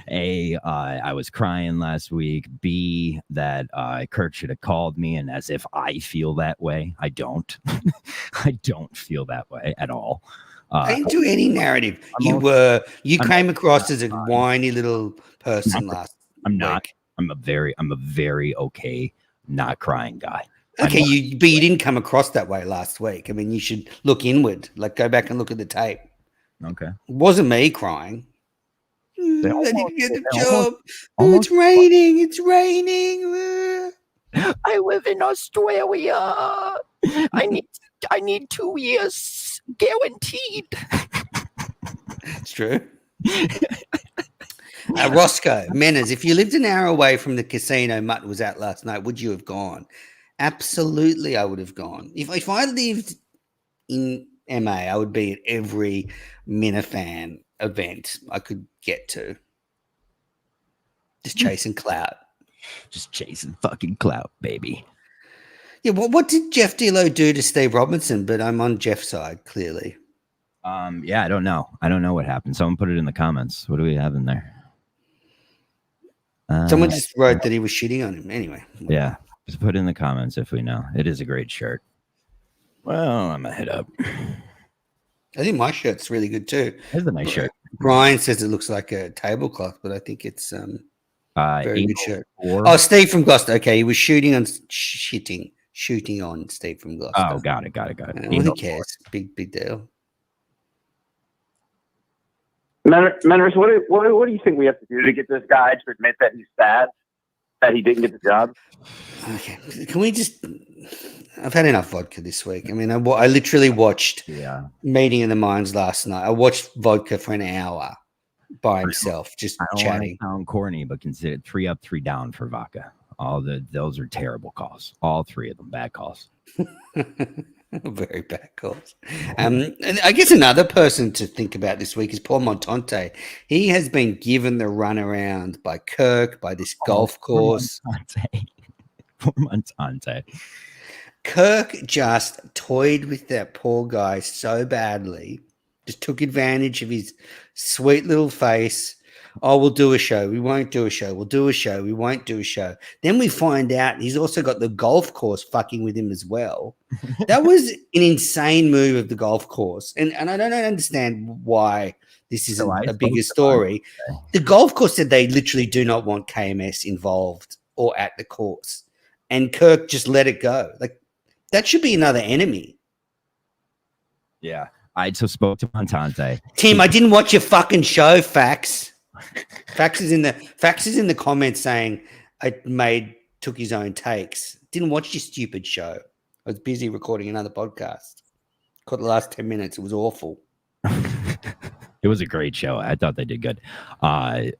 A, I was crying last week. B, that Kirk should have called me, and as if I feel that way. I don't. I don't feel that way at all. I didn't do any narrative. You came across as a whiny little person last I'm not. week. I'm a very okay, not crying guy. Okay, but you didn't come across that way last week. I mean, you should look inward. Like, go back and look at the tape. Okay. It wasn't me crying. I didn't get the job. Almost, it's raining. It's raining. I live in Australia. I need 2 years guaranteed. It's true. Roscoe, Menners, if you lived an hour away from the casino Mutt was at last night, would you have gone? Absolutely, I would have gone. If I lived in MA, I would be at every Minifan event I could get to. Just chasing clout. Just chasing fucking clout, baby. Yeah, what did Jeff Dilo do to Steve Robinson? But I'm on Jeff's side, clearly. Yeah, I don't know. I don't know what happened. Someone put it in the comments. What do we have in there? Someone just wrote that he was shitting on him. Anyway. Yeah. Just put in the comments if we know. It is a great shirt. Well, I'm gonna head up. I think my shirt's really good too. It's a nice shirt. Brian says it looks like a tablecloth, but I think it's very good shirt. 804. Oh, Steve from Gloucester. Okay, he was shooting on Steve from Gloucester. Oh, got it. Well, who cares? Big deal. Manners, what do you think we have to do to get this guy to admit that he's sad, that he didn't get the job? Okay, can we just? I've had enough vodka this week. I mean, I literally watched Meeting of the Minds last night. I watched vodka for an hour by himself, just I don't chatting. want to sound corny, but consider 3 up, 3 down for vodka. Those are terrible calls. All 3 of them bad calls. Very bad calls. And I guess another person to think about this week is Paul Montante. He has been given the runaround by Kirk, by this golf course. Poor Montante. Kirk just toyed with that poor guy so badly, just took advantage of his sweet little face. Oh, we'll do a show. We won't do a show. We'll do a show. We won't do a show. Then we find out he's also got the golf course fucking with him as well. That was an insane move of the golf course. And I don't understand why this isn't a bigger story. The golf course said they literally do not want KMS involved or at the course. And Kirk just let it go. Like, that should be another enemy. Yeah. I just spoke to Montante. Tim, I didn't watch your fucking show, Fax. Fax is in the comments saying took his own takes. Didn't watch your stupid show. I was busy recording another podcast. Caught the last 10 minutes. It was awful. It was a great show. I thought they did good. I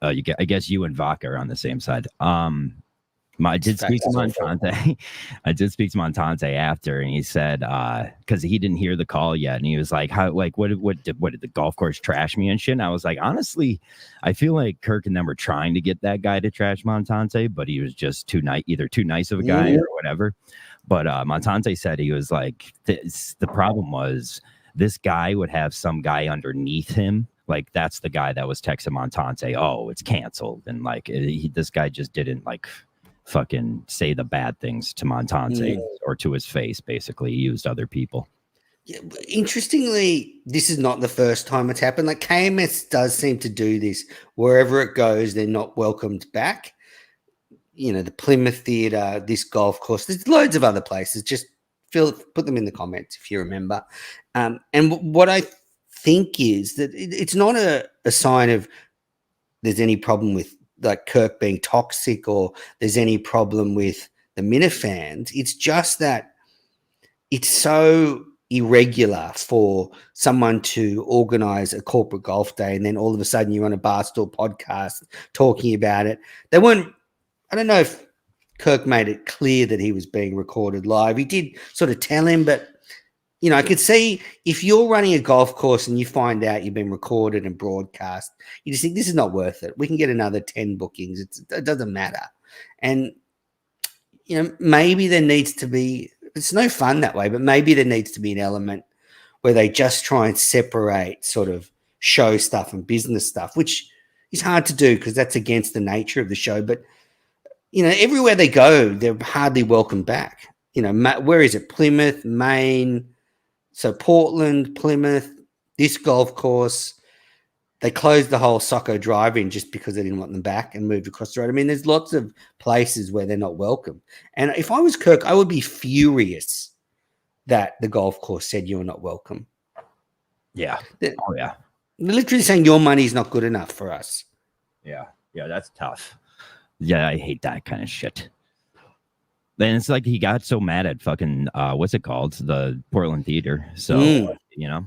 guess you and Vodka are on the same side. I did speak to Montante. I did speak to Montante after, and he said because he didn't hear the call yet, and he was like, "How? Like, what did the golf course trash me and shit?" And I was like, honestly, I feel like Kirk and them were trying to get that guy to trash Montante, but he was just either too nice of a guy or whatever. But Montante said he was like, the problem was this guy would have some guy underneath him. Like, that's the guy that was texting Montante, "Oh, it's canceled," and like this guy just didn't like fucking say the bad things to Montante or to his face. Basically, he used other people. Yeah, interestingly, this is not the first time it's happened. Like, KMS does seem to do this wherever it goes. They're not welcomed back. You know, the Plymouth Theatre, this golf course. There's loads of other places. Just put them in the comments if you remember. And what I think is that it's not a sign of there's any problem with like Kirk being toxic or there's any problem with the Minifans. It's just that it's so irregular for someone to organize a corporate golf day and then all of a sudden you're on a Barstool podcast talking about it. I don't know if Kirk made it clear that he was being recorded live. He did sort of tell him, but you know, I could see if you're running a golf course and you find out you've been recorded and broadcast, you just think this is not worth it. We can get another 10 bookings. It doesn't matter. And, you know, maybe there needs to be, it's no fun that way, but maybe there needs to be an element where they just try and separate sort of show stuff and business stuff, which is hard to do because that's against the nature of the show. But, you know, everywhere they go, they're hardly welcome back. You know, where is it? Plymouth, Maine. So Portland, Plymouth, this golf course, they closed the whole Socko drive-in just because they didn't want them back and moved across the road. I mean, there's lots of places where they're not welcome. And if I was Kirk, I would be furious that the golf course said you're not welcome. Yeah. They're literally saying your money's not good enough for us. Yeah. Yeah, that's tough. Yeah, I hate that kind of shit. Then it's like he got so mad at fucking what's it called? The Portland Theater. So you know.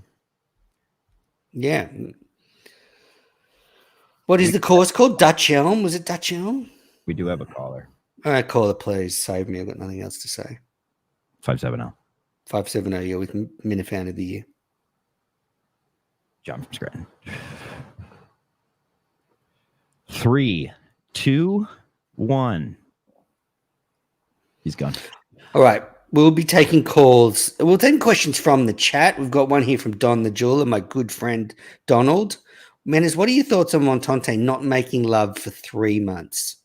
Yeah. What is the course called? Dutch Elm? Was it Dutch Elm? We do have a caller. All right, caller, please save me. I've got nothing else to say. 570. 570, you're with Minifan of the Year. John from Scranton. 3, 2, 1. He's gone. All right. We'll be taking calls. We'll take questions from the chat. We've got one here from Don the Jeweler, my good friend Donald. Menace, what are your thoughts on Montante not making love for 3 months?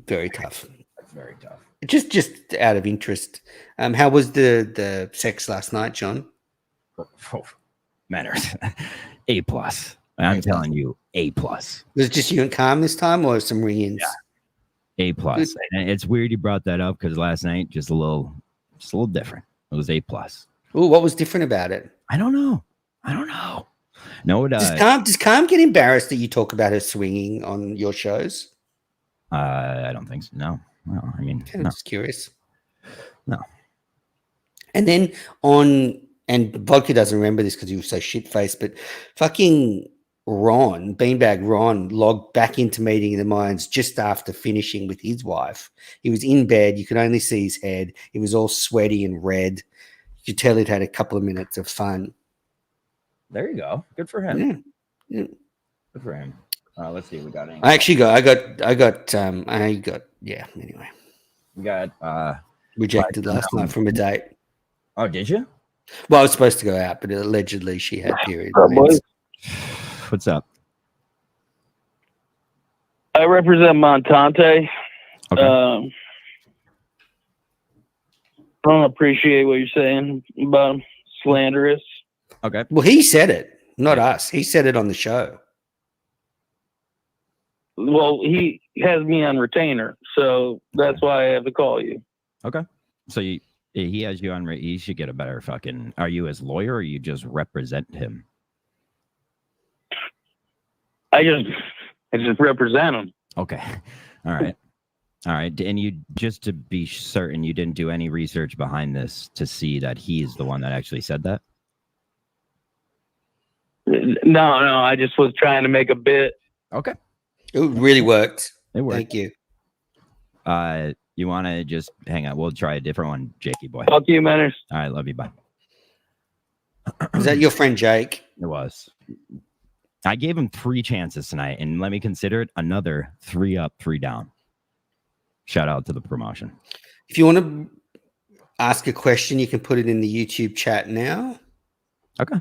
Very tough. That's very tough. Just out of interest, how was the sex last night, John? Manners. A plus. I'm telling you, A plus. Was it just you and Calm this time, or some ring-ins? Yeah. A plus. And it's weird you brought that up because last night just a little different. It was A plus. Oh, what was different about it? I don't know. No, it does Calm get embarrassed that you talk about her swinging on your shows? I don't think so. No. Well, I mean, I'm just curious. No. And then and Vodka doesn't remember this because he was so shit-faced, but fucking Ron, Beanbag Ron, logged back into Meeting of the Minds just after finishing with his wife. He was in bed. You could only see his head. He was all sweaty and red. You could tell he'd had a couple of minutes of fun. There you go. Good for him. Yeah. Good for him. Let's see. We got any. Anyway. We got rejected last night from a date. Oh, did you? Well, I was supposed to go out, but allegedly she had period. What's up? I represent Montante. Okay. I don't appreciate what you're saying about him. Slanderous. Okay. Well, he said it, not us. He said it on the show. Well, he has me on retainer, so that's why I have to call you. Okay. So he has you on. He should get a better fucking. Are you his lawyer, or you just represent him? I just represent him. Okay. All right. And you, just to be certain, you didn't do any research behind this to see that he's the one that actually said that? No. I just was trying to make a bit. Okay. It really worked. It worked. Thank you. You want to just hang on? We'll try a different one, Jakey boy. Fuck you, Manners. All right. Love you. Bye. Is that your friend Jake? It was. I gave him 3 chances tonight, and let me consider it another 3 up, 3 down. Shout out to the promotion. If you want to ask a question, you can put it in the YouTube chat now. Okay.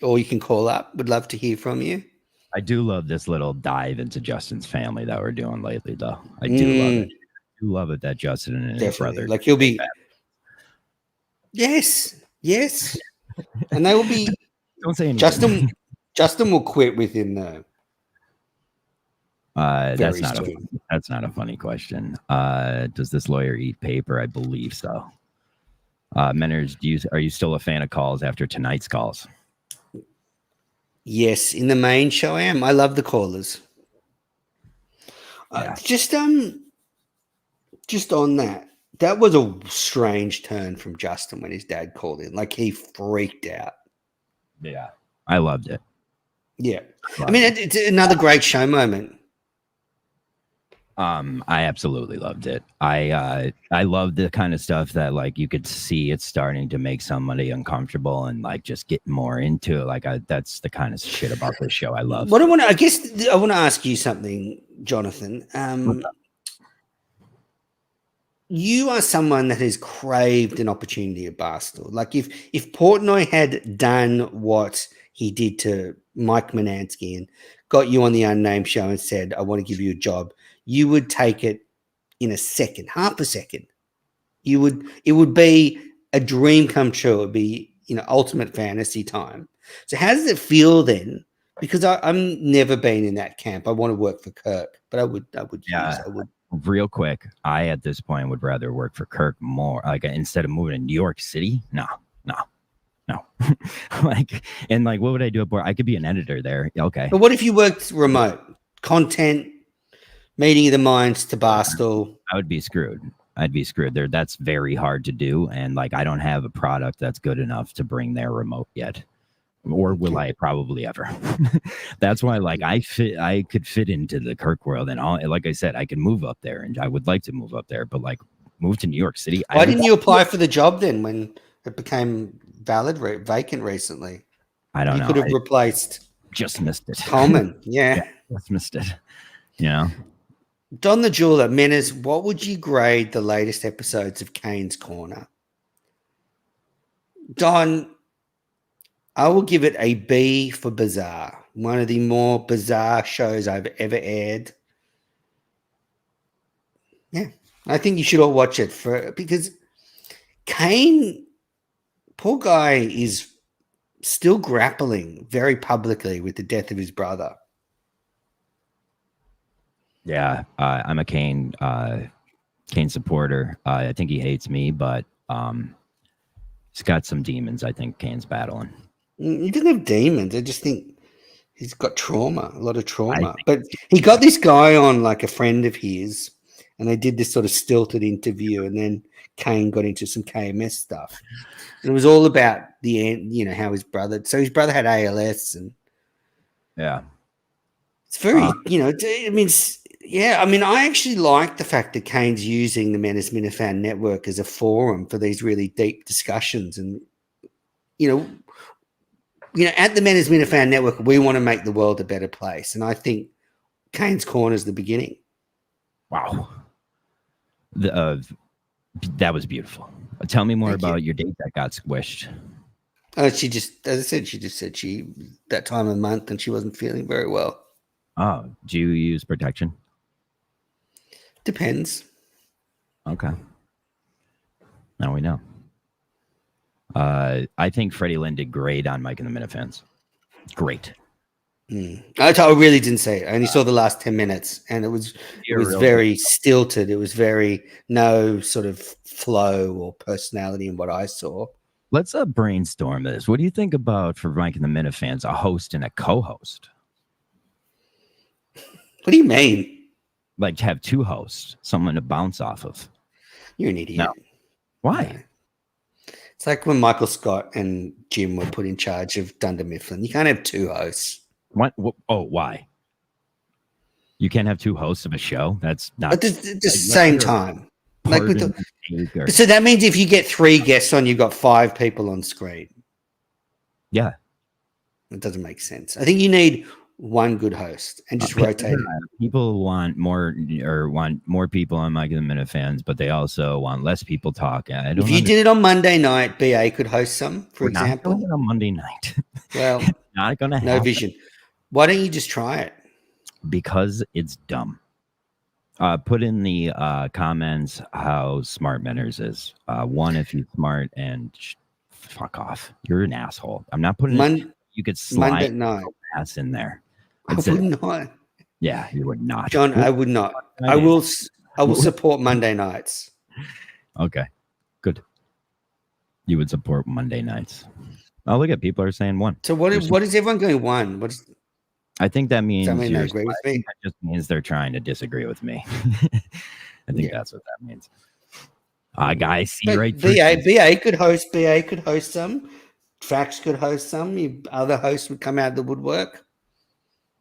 Or you can call up. Would love to hear from you. I do love this little dive into Justin's family that we're doing lately, though. I do love it. I do love it that Justin and his brother. Like he'll be. Yes. And they will be. Don't say anything. Justin will quit within the. That's not a funny question. Does this lawyer eat paper? I believe so. Menners, are you still a fan of calls after tonight's calls? Yes, in the main show I am. I love the callers. Yeah. Just on that was a strange turn from Justin when his dad called in. Like he freaked out. Yeah, I loved it. Yeah, I mean it's another great show moment. I absolutely loved it. I love the kind of stuff that like you could see it's starting to make somebody uncomfortable and like just get more into it. Like that's the kind of shit about this show I love. I want to ask you something, Jonathan. You are someone that has craved an opportunity at Barstool. Like if Portnoy had done what he did to Mike Manansky and got you on the Unnamed show and said, I want to give you a job, you would take it in a second, half a second. It would be a dream come true. It would be, ultimate fantasy time. So how does it feel then? Because I'm never been in that camp. I want to work for Kirk, but I would. Real quick, I at this point would rather work for Kirk more. Like instead of moving to New York City, no. What would I do up where I could be an editor there? Okay. But what if you worked remote? Content, Meeting of the Minds to Barstool. I would be screwed. I'd be screwed there. That's very hard to do. And I don't have a product that's good enough to bring there remote yet. Or will I probably ever? That's why I could fit into the Kirk world. And like I said, I can move up there and I would like to move up there, but move to New York City. Why didn't you apply for the job then when it became vacant recently? I don't know. You could have replaced. Just missed it. Coleman. Yeah. Just missed it. Yeah. Don the Jeweler, Menners, what would you grade the latest episodes of Kane's Corner? Don, I will give it a B for bizarre. One of the more bizarre shows I've ever aired. Yeah, I think you should all watch it because Kane, poor guy, is still grappling very publicly with the death of his brother. Yeah, I'm a Kane supporter. I think he hates me, but he's got some demons. I think Kane's battling. He doesn't have demons. I just think he's got trauma, a lot of trauma. But he got this guy on, like a friend of his, and they did this sort of stilted interview, and then Kane got into some KMS stuff. And it was all about the end, you know, how his brother had ALS, and yeah, it's very, you know, I mean, yeah, I mean, I actually like the fact that Kane's using the Menace Minifan Network as a forum for these really deep discussions. And, you know, at the Menace Minifan Network, we want to make the world a better place. And I think Kane's Corner is the beginning. Wow. That was beautiful. Tell me more about your date that got squished. She just, as I said, she just said that time of month and she wasn't feeling very well. Oh, do you use protection? Depends. Okay. Now we know. I think Freddie Lynn did great on Mike and the Minifans. Great. I really didn't say it. I only saw the last 10 minutes, and it was very stilted. It was very no sort of flow or personality in what I saw. Let's brainstorm this. What do you think about, for Mike and the Minifans, a host and a co-host? What do you mean? Like to have two hosts, someone to bounce off of. You're an idiot. No. Why? No. It's like when Michael Scott and Jim were put in charge of Dunder Mifflin. You can't have two hosts. What? Oh, why? You can't have two hosts of a show? That's not at the same time. Like so that means if you get 3 guests on, you've got 5 people on screen. Yeah. It doesn't make sense. I think you need one good host and just rotate it. People want more people on Mike and the Minifans, but they also want less people talking. If you did it on Monday night, BA could host some, for example. Not doing it on Monday night. Well, not gonna happen. No vision. Why don't you just try it? Because it's dumb. Put in the comments how smart Menners is. 1 if he's smart, and fuck off. You're an asshole. I'm not putting you could slide your ass in there. I would not. Yeah, you would not. John, I would not. I will support Monday nights. Okay, good. You would support Monday nights. Oh, look at people are saying 1. So what is everyone going 1? I think that means they agree with me? That just means they're trying to disagree with me. I think that's what that means. Guys, see right. BA could host some. Fax could host some. Other hosts would come out of the woodwork.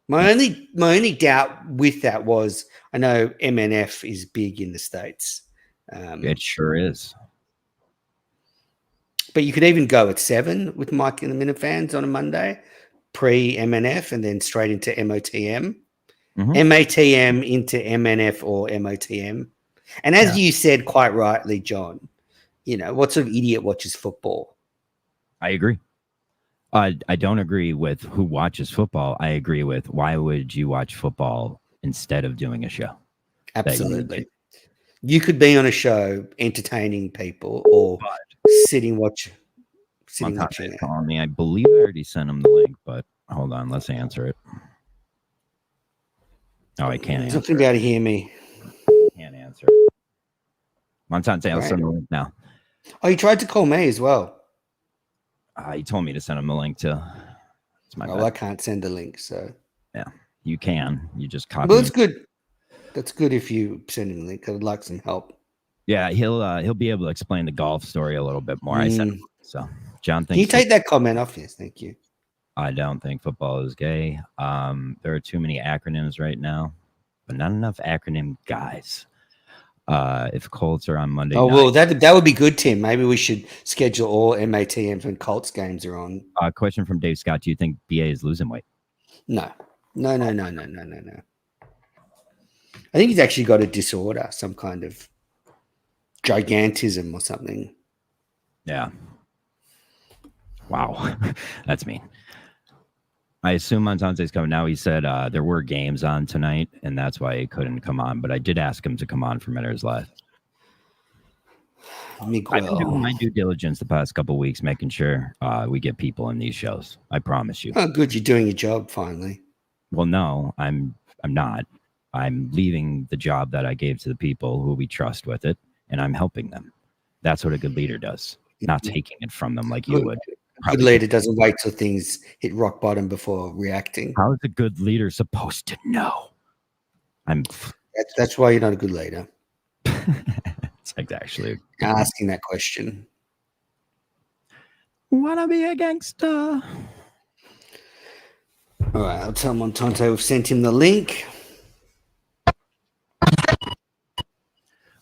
My only doubt with that was, I know MNF is big in the States. It sure is. But you could even go at 7 with Mike and the Minifans on a Monday, pre-MNF, and then straight into MOTM. MATM into MNF or MOTM. And as you said quite rightly, John, what sort of idiot watches football? I agree. I don't agree with who watches football. I agree with why would you watch football instead of doing a show? Absolutely. You could be on a show entertaining people or sitting watching it. Calling me. I believe I already sent him the link, but hold on, let's answer it. Oh, I can't answer. He's not going to be able to hear me. Can't answer it. Montante, I'll send the link now. Oh, he tried to call me as well. He told me to send him the link too. It's my bad. I can't send the link, so yeah, you can. You just copy. Well, it's good. That's good if you send him the link. I'd like some help. Yeah, he'll be able to explain the golf story a little bit more. I said so. John, can you take that comment off? Yes, thank you. I don't think football is gay. There are too many acronyms right now, but not enough acronym guys. If Colts are on Monday night. Well, that would be good, Tim. Maybe we should schedule all MATMs when Colts games are on. Question from Dave Scott. Do you think BA is losing weight? No. I think he's actually got a disorder, some kind of gigantism or something. Yeah. Wow. That's mean. I assume Montante's coming now. He said there were games on tonight, and that's why he couldn't come on. But I did ask him to come on for Miners Live. I've been doing my due diligence the past couple of weeks, making sure we get people in these shows. I promise you. Oh, good. You're doing your job finally. Well, no, I'm not. I'm leaving the job that I gave to the people who we trust with it, and I'm helping them. That's what a good leader does, not taking it from them like you would. A good leader doesn't wait till things hit rock bottom before reacting. How is a good leader supposed to know? That's why you're not a good leader. It's like actually asking that question. Wanna be a gangster? All right, I'll tell Montante we've sent him the link.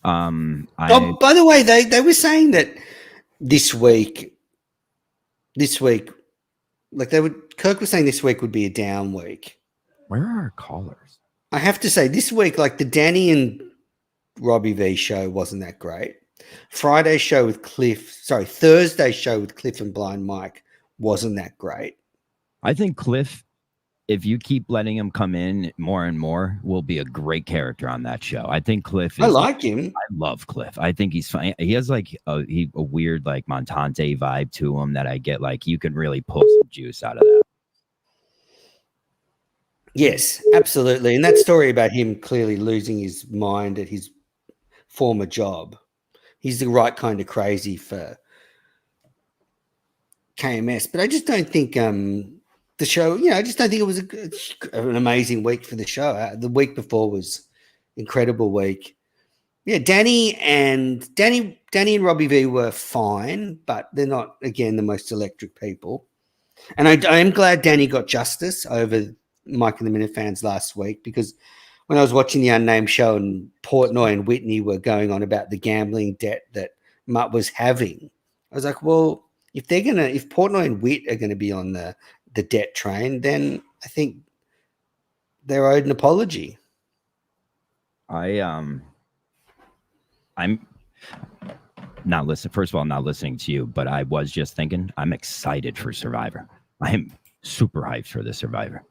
Oh, by the way, they were saying that this week, like Kirk was saying this week would be a down week. Where are our callers? I have to say this week, like the Danny and Robbie V show wasn't that great. Thursday's show with Cliff and Blind Mike wasn't that great. I think Cliff, if you keep letting him come in more and more, will be a great character on that show. I think Cliff I like him. I love Cliff. I think he's fine. He has like a weird like Montante vibe to him that I get. Like you can really pull some juice out of that. Yes, absolutely. And that story about him clearly losing his mind at his former job. He's the right kind of crazy for KMS. But I just don't think the show, I just don't think it was an amazing week for the show. The week before was incredible week. Yeah, Danny and Robbie V were fine, but they're not, again, the most electric people. And I am glad Danny got justice over Mike and the Minifans last week, because when I was watching the Unnamed show and Portnoy and Whitney were going on about the gambling debt that Mutt was having, I was like, well, if Portnoy and Whit are going to be on the debt train, then I think they're owed an apology. I'm not listening. First of all, I'm not listening to you, but I was just thinking I'm excited for Survivor. I'm super hyped for the Survivor.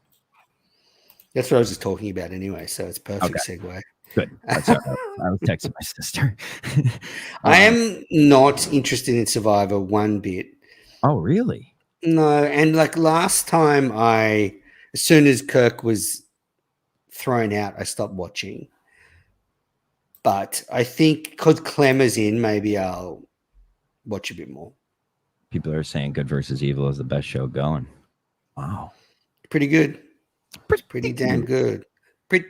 That's what I was just talking about anyway, so it's a perfect segue. Good. That's all right. I was texting my sister. I am not interested in Survivor one bit. Oh, really? No, and like last time as soon as Kirk was thrown out, I stopped watching. But I think because Clem is in, maybe I'll watch a bit more. People are saying Good versus Evil is the best show going. Wow. Pretty good. Pretty damn good. Pretty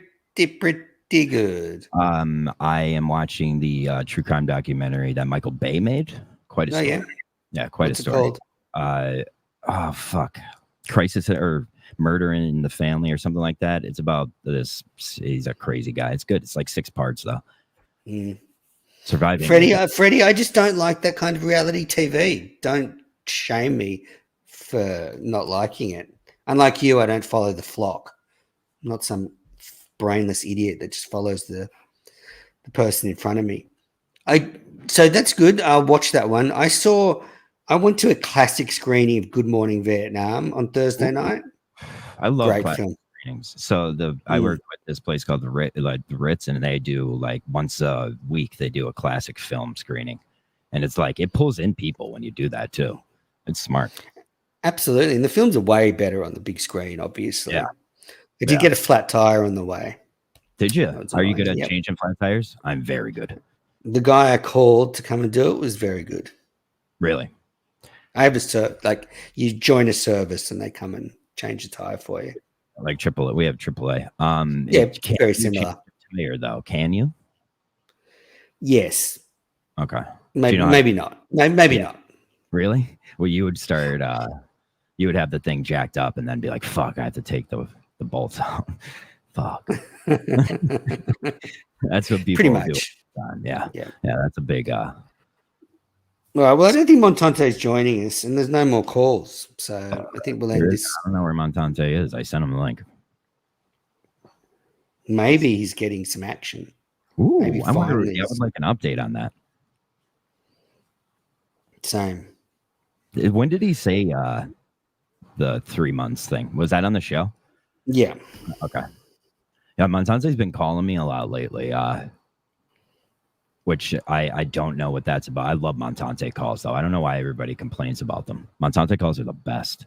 good. I am watching the true crime documentary that Michael Bay made. Quite a story. Yeah, quite What's a story. Oh fuck, crisis or murder in the family or something like that. It's about this. He's a crazy guy. It's good. It's like 6 parts though. Surviving. Freddie, I just don't like that kind of reality TV. Don't shame me for not liking it. Unlike you, I don't follow the flock. I'm not some brainless idiot that just follows the person in front of me. So that's good. I'll watch that one. I went to a classic screening of Good Morning Vietnam on Thursday night. I love great classic film. Screenings. So I work with this place called the Ritz, and they do like once a week they do a classic film screening, and it's like it pulls in people when you do that too. It's smart. Absolutely, and the films are way better on the big screen. Obviously, yeah. I did get a flat tire on the way. Did you? Are you good at changing flat tires? I'm very good. The guy I called to come and do it was very good. Really? I have you join a service and they come and change the tire for you. Like AAA. We have AAA. Very similar. Tire though, can you? Yes. Okay. Maybe not. Maybe not. Really? Well, you would start. You would have the thing jacked up and then be like, "Fuck! I have to take the bolts out." Fuck. That's what people pretty much do. Yeah. That's a big. All right. Well, I don't think Montante's joining us, and there's no more calls, so I think we'll end this. I don't know where Montante is. I sent him the link. Maybe he's getting some action. Ooh, I would like an update on that. Same. When did he say the 3 months thing. Was that on the show? Yeah. Okay. Yeah, Montante's been calling me a lot lately, which I don't know what that's about. I love Montante calls, though. I don't know why everybody complains about them. Montante calls are the best.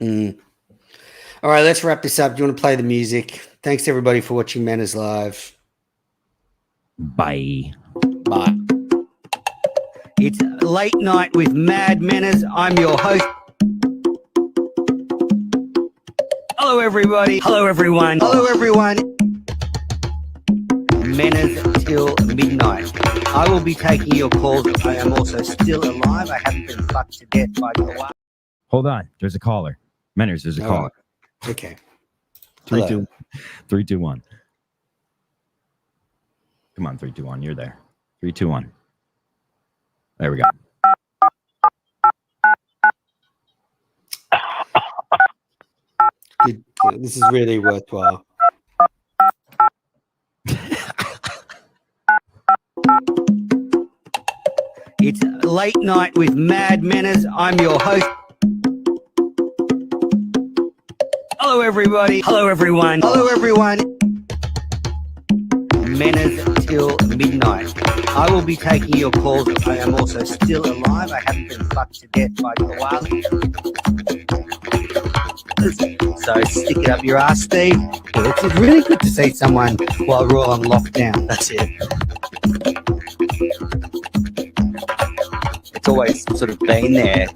All right, let's wrap this up. Do you want to play the music? Thanks to everybody for watching Manners Live. Bye. Bye. It's Late Night with Mad Manners. I'm your host. Hello, everybody. Hello, everyone. Hello, everyone. Manners till midnight. I will be taking your calls. I am also still alive. I haven't been fucked to death by the wild. Hold on. There's a caller. Manners, there's a caller. Okay. 3, 2, 3, 2, 1. Come on, 3, 2, 1. You're there. 3, 2, 1. There we go. Good. This is really worthwhile. It's Late Night with Mad Manners. I'm your host. Hello, everybody. Hello, everyone. Hello, everyone. Manners till midnight. I will be taking your calls. I am also still alive. I haven't been fucked to death by the wild. So stick it up your ass, Steve. It's really good to see someone while we're all on lockdown. That's it. It's always sort of been there.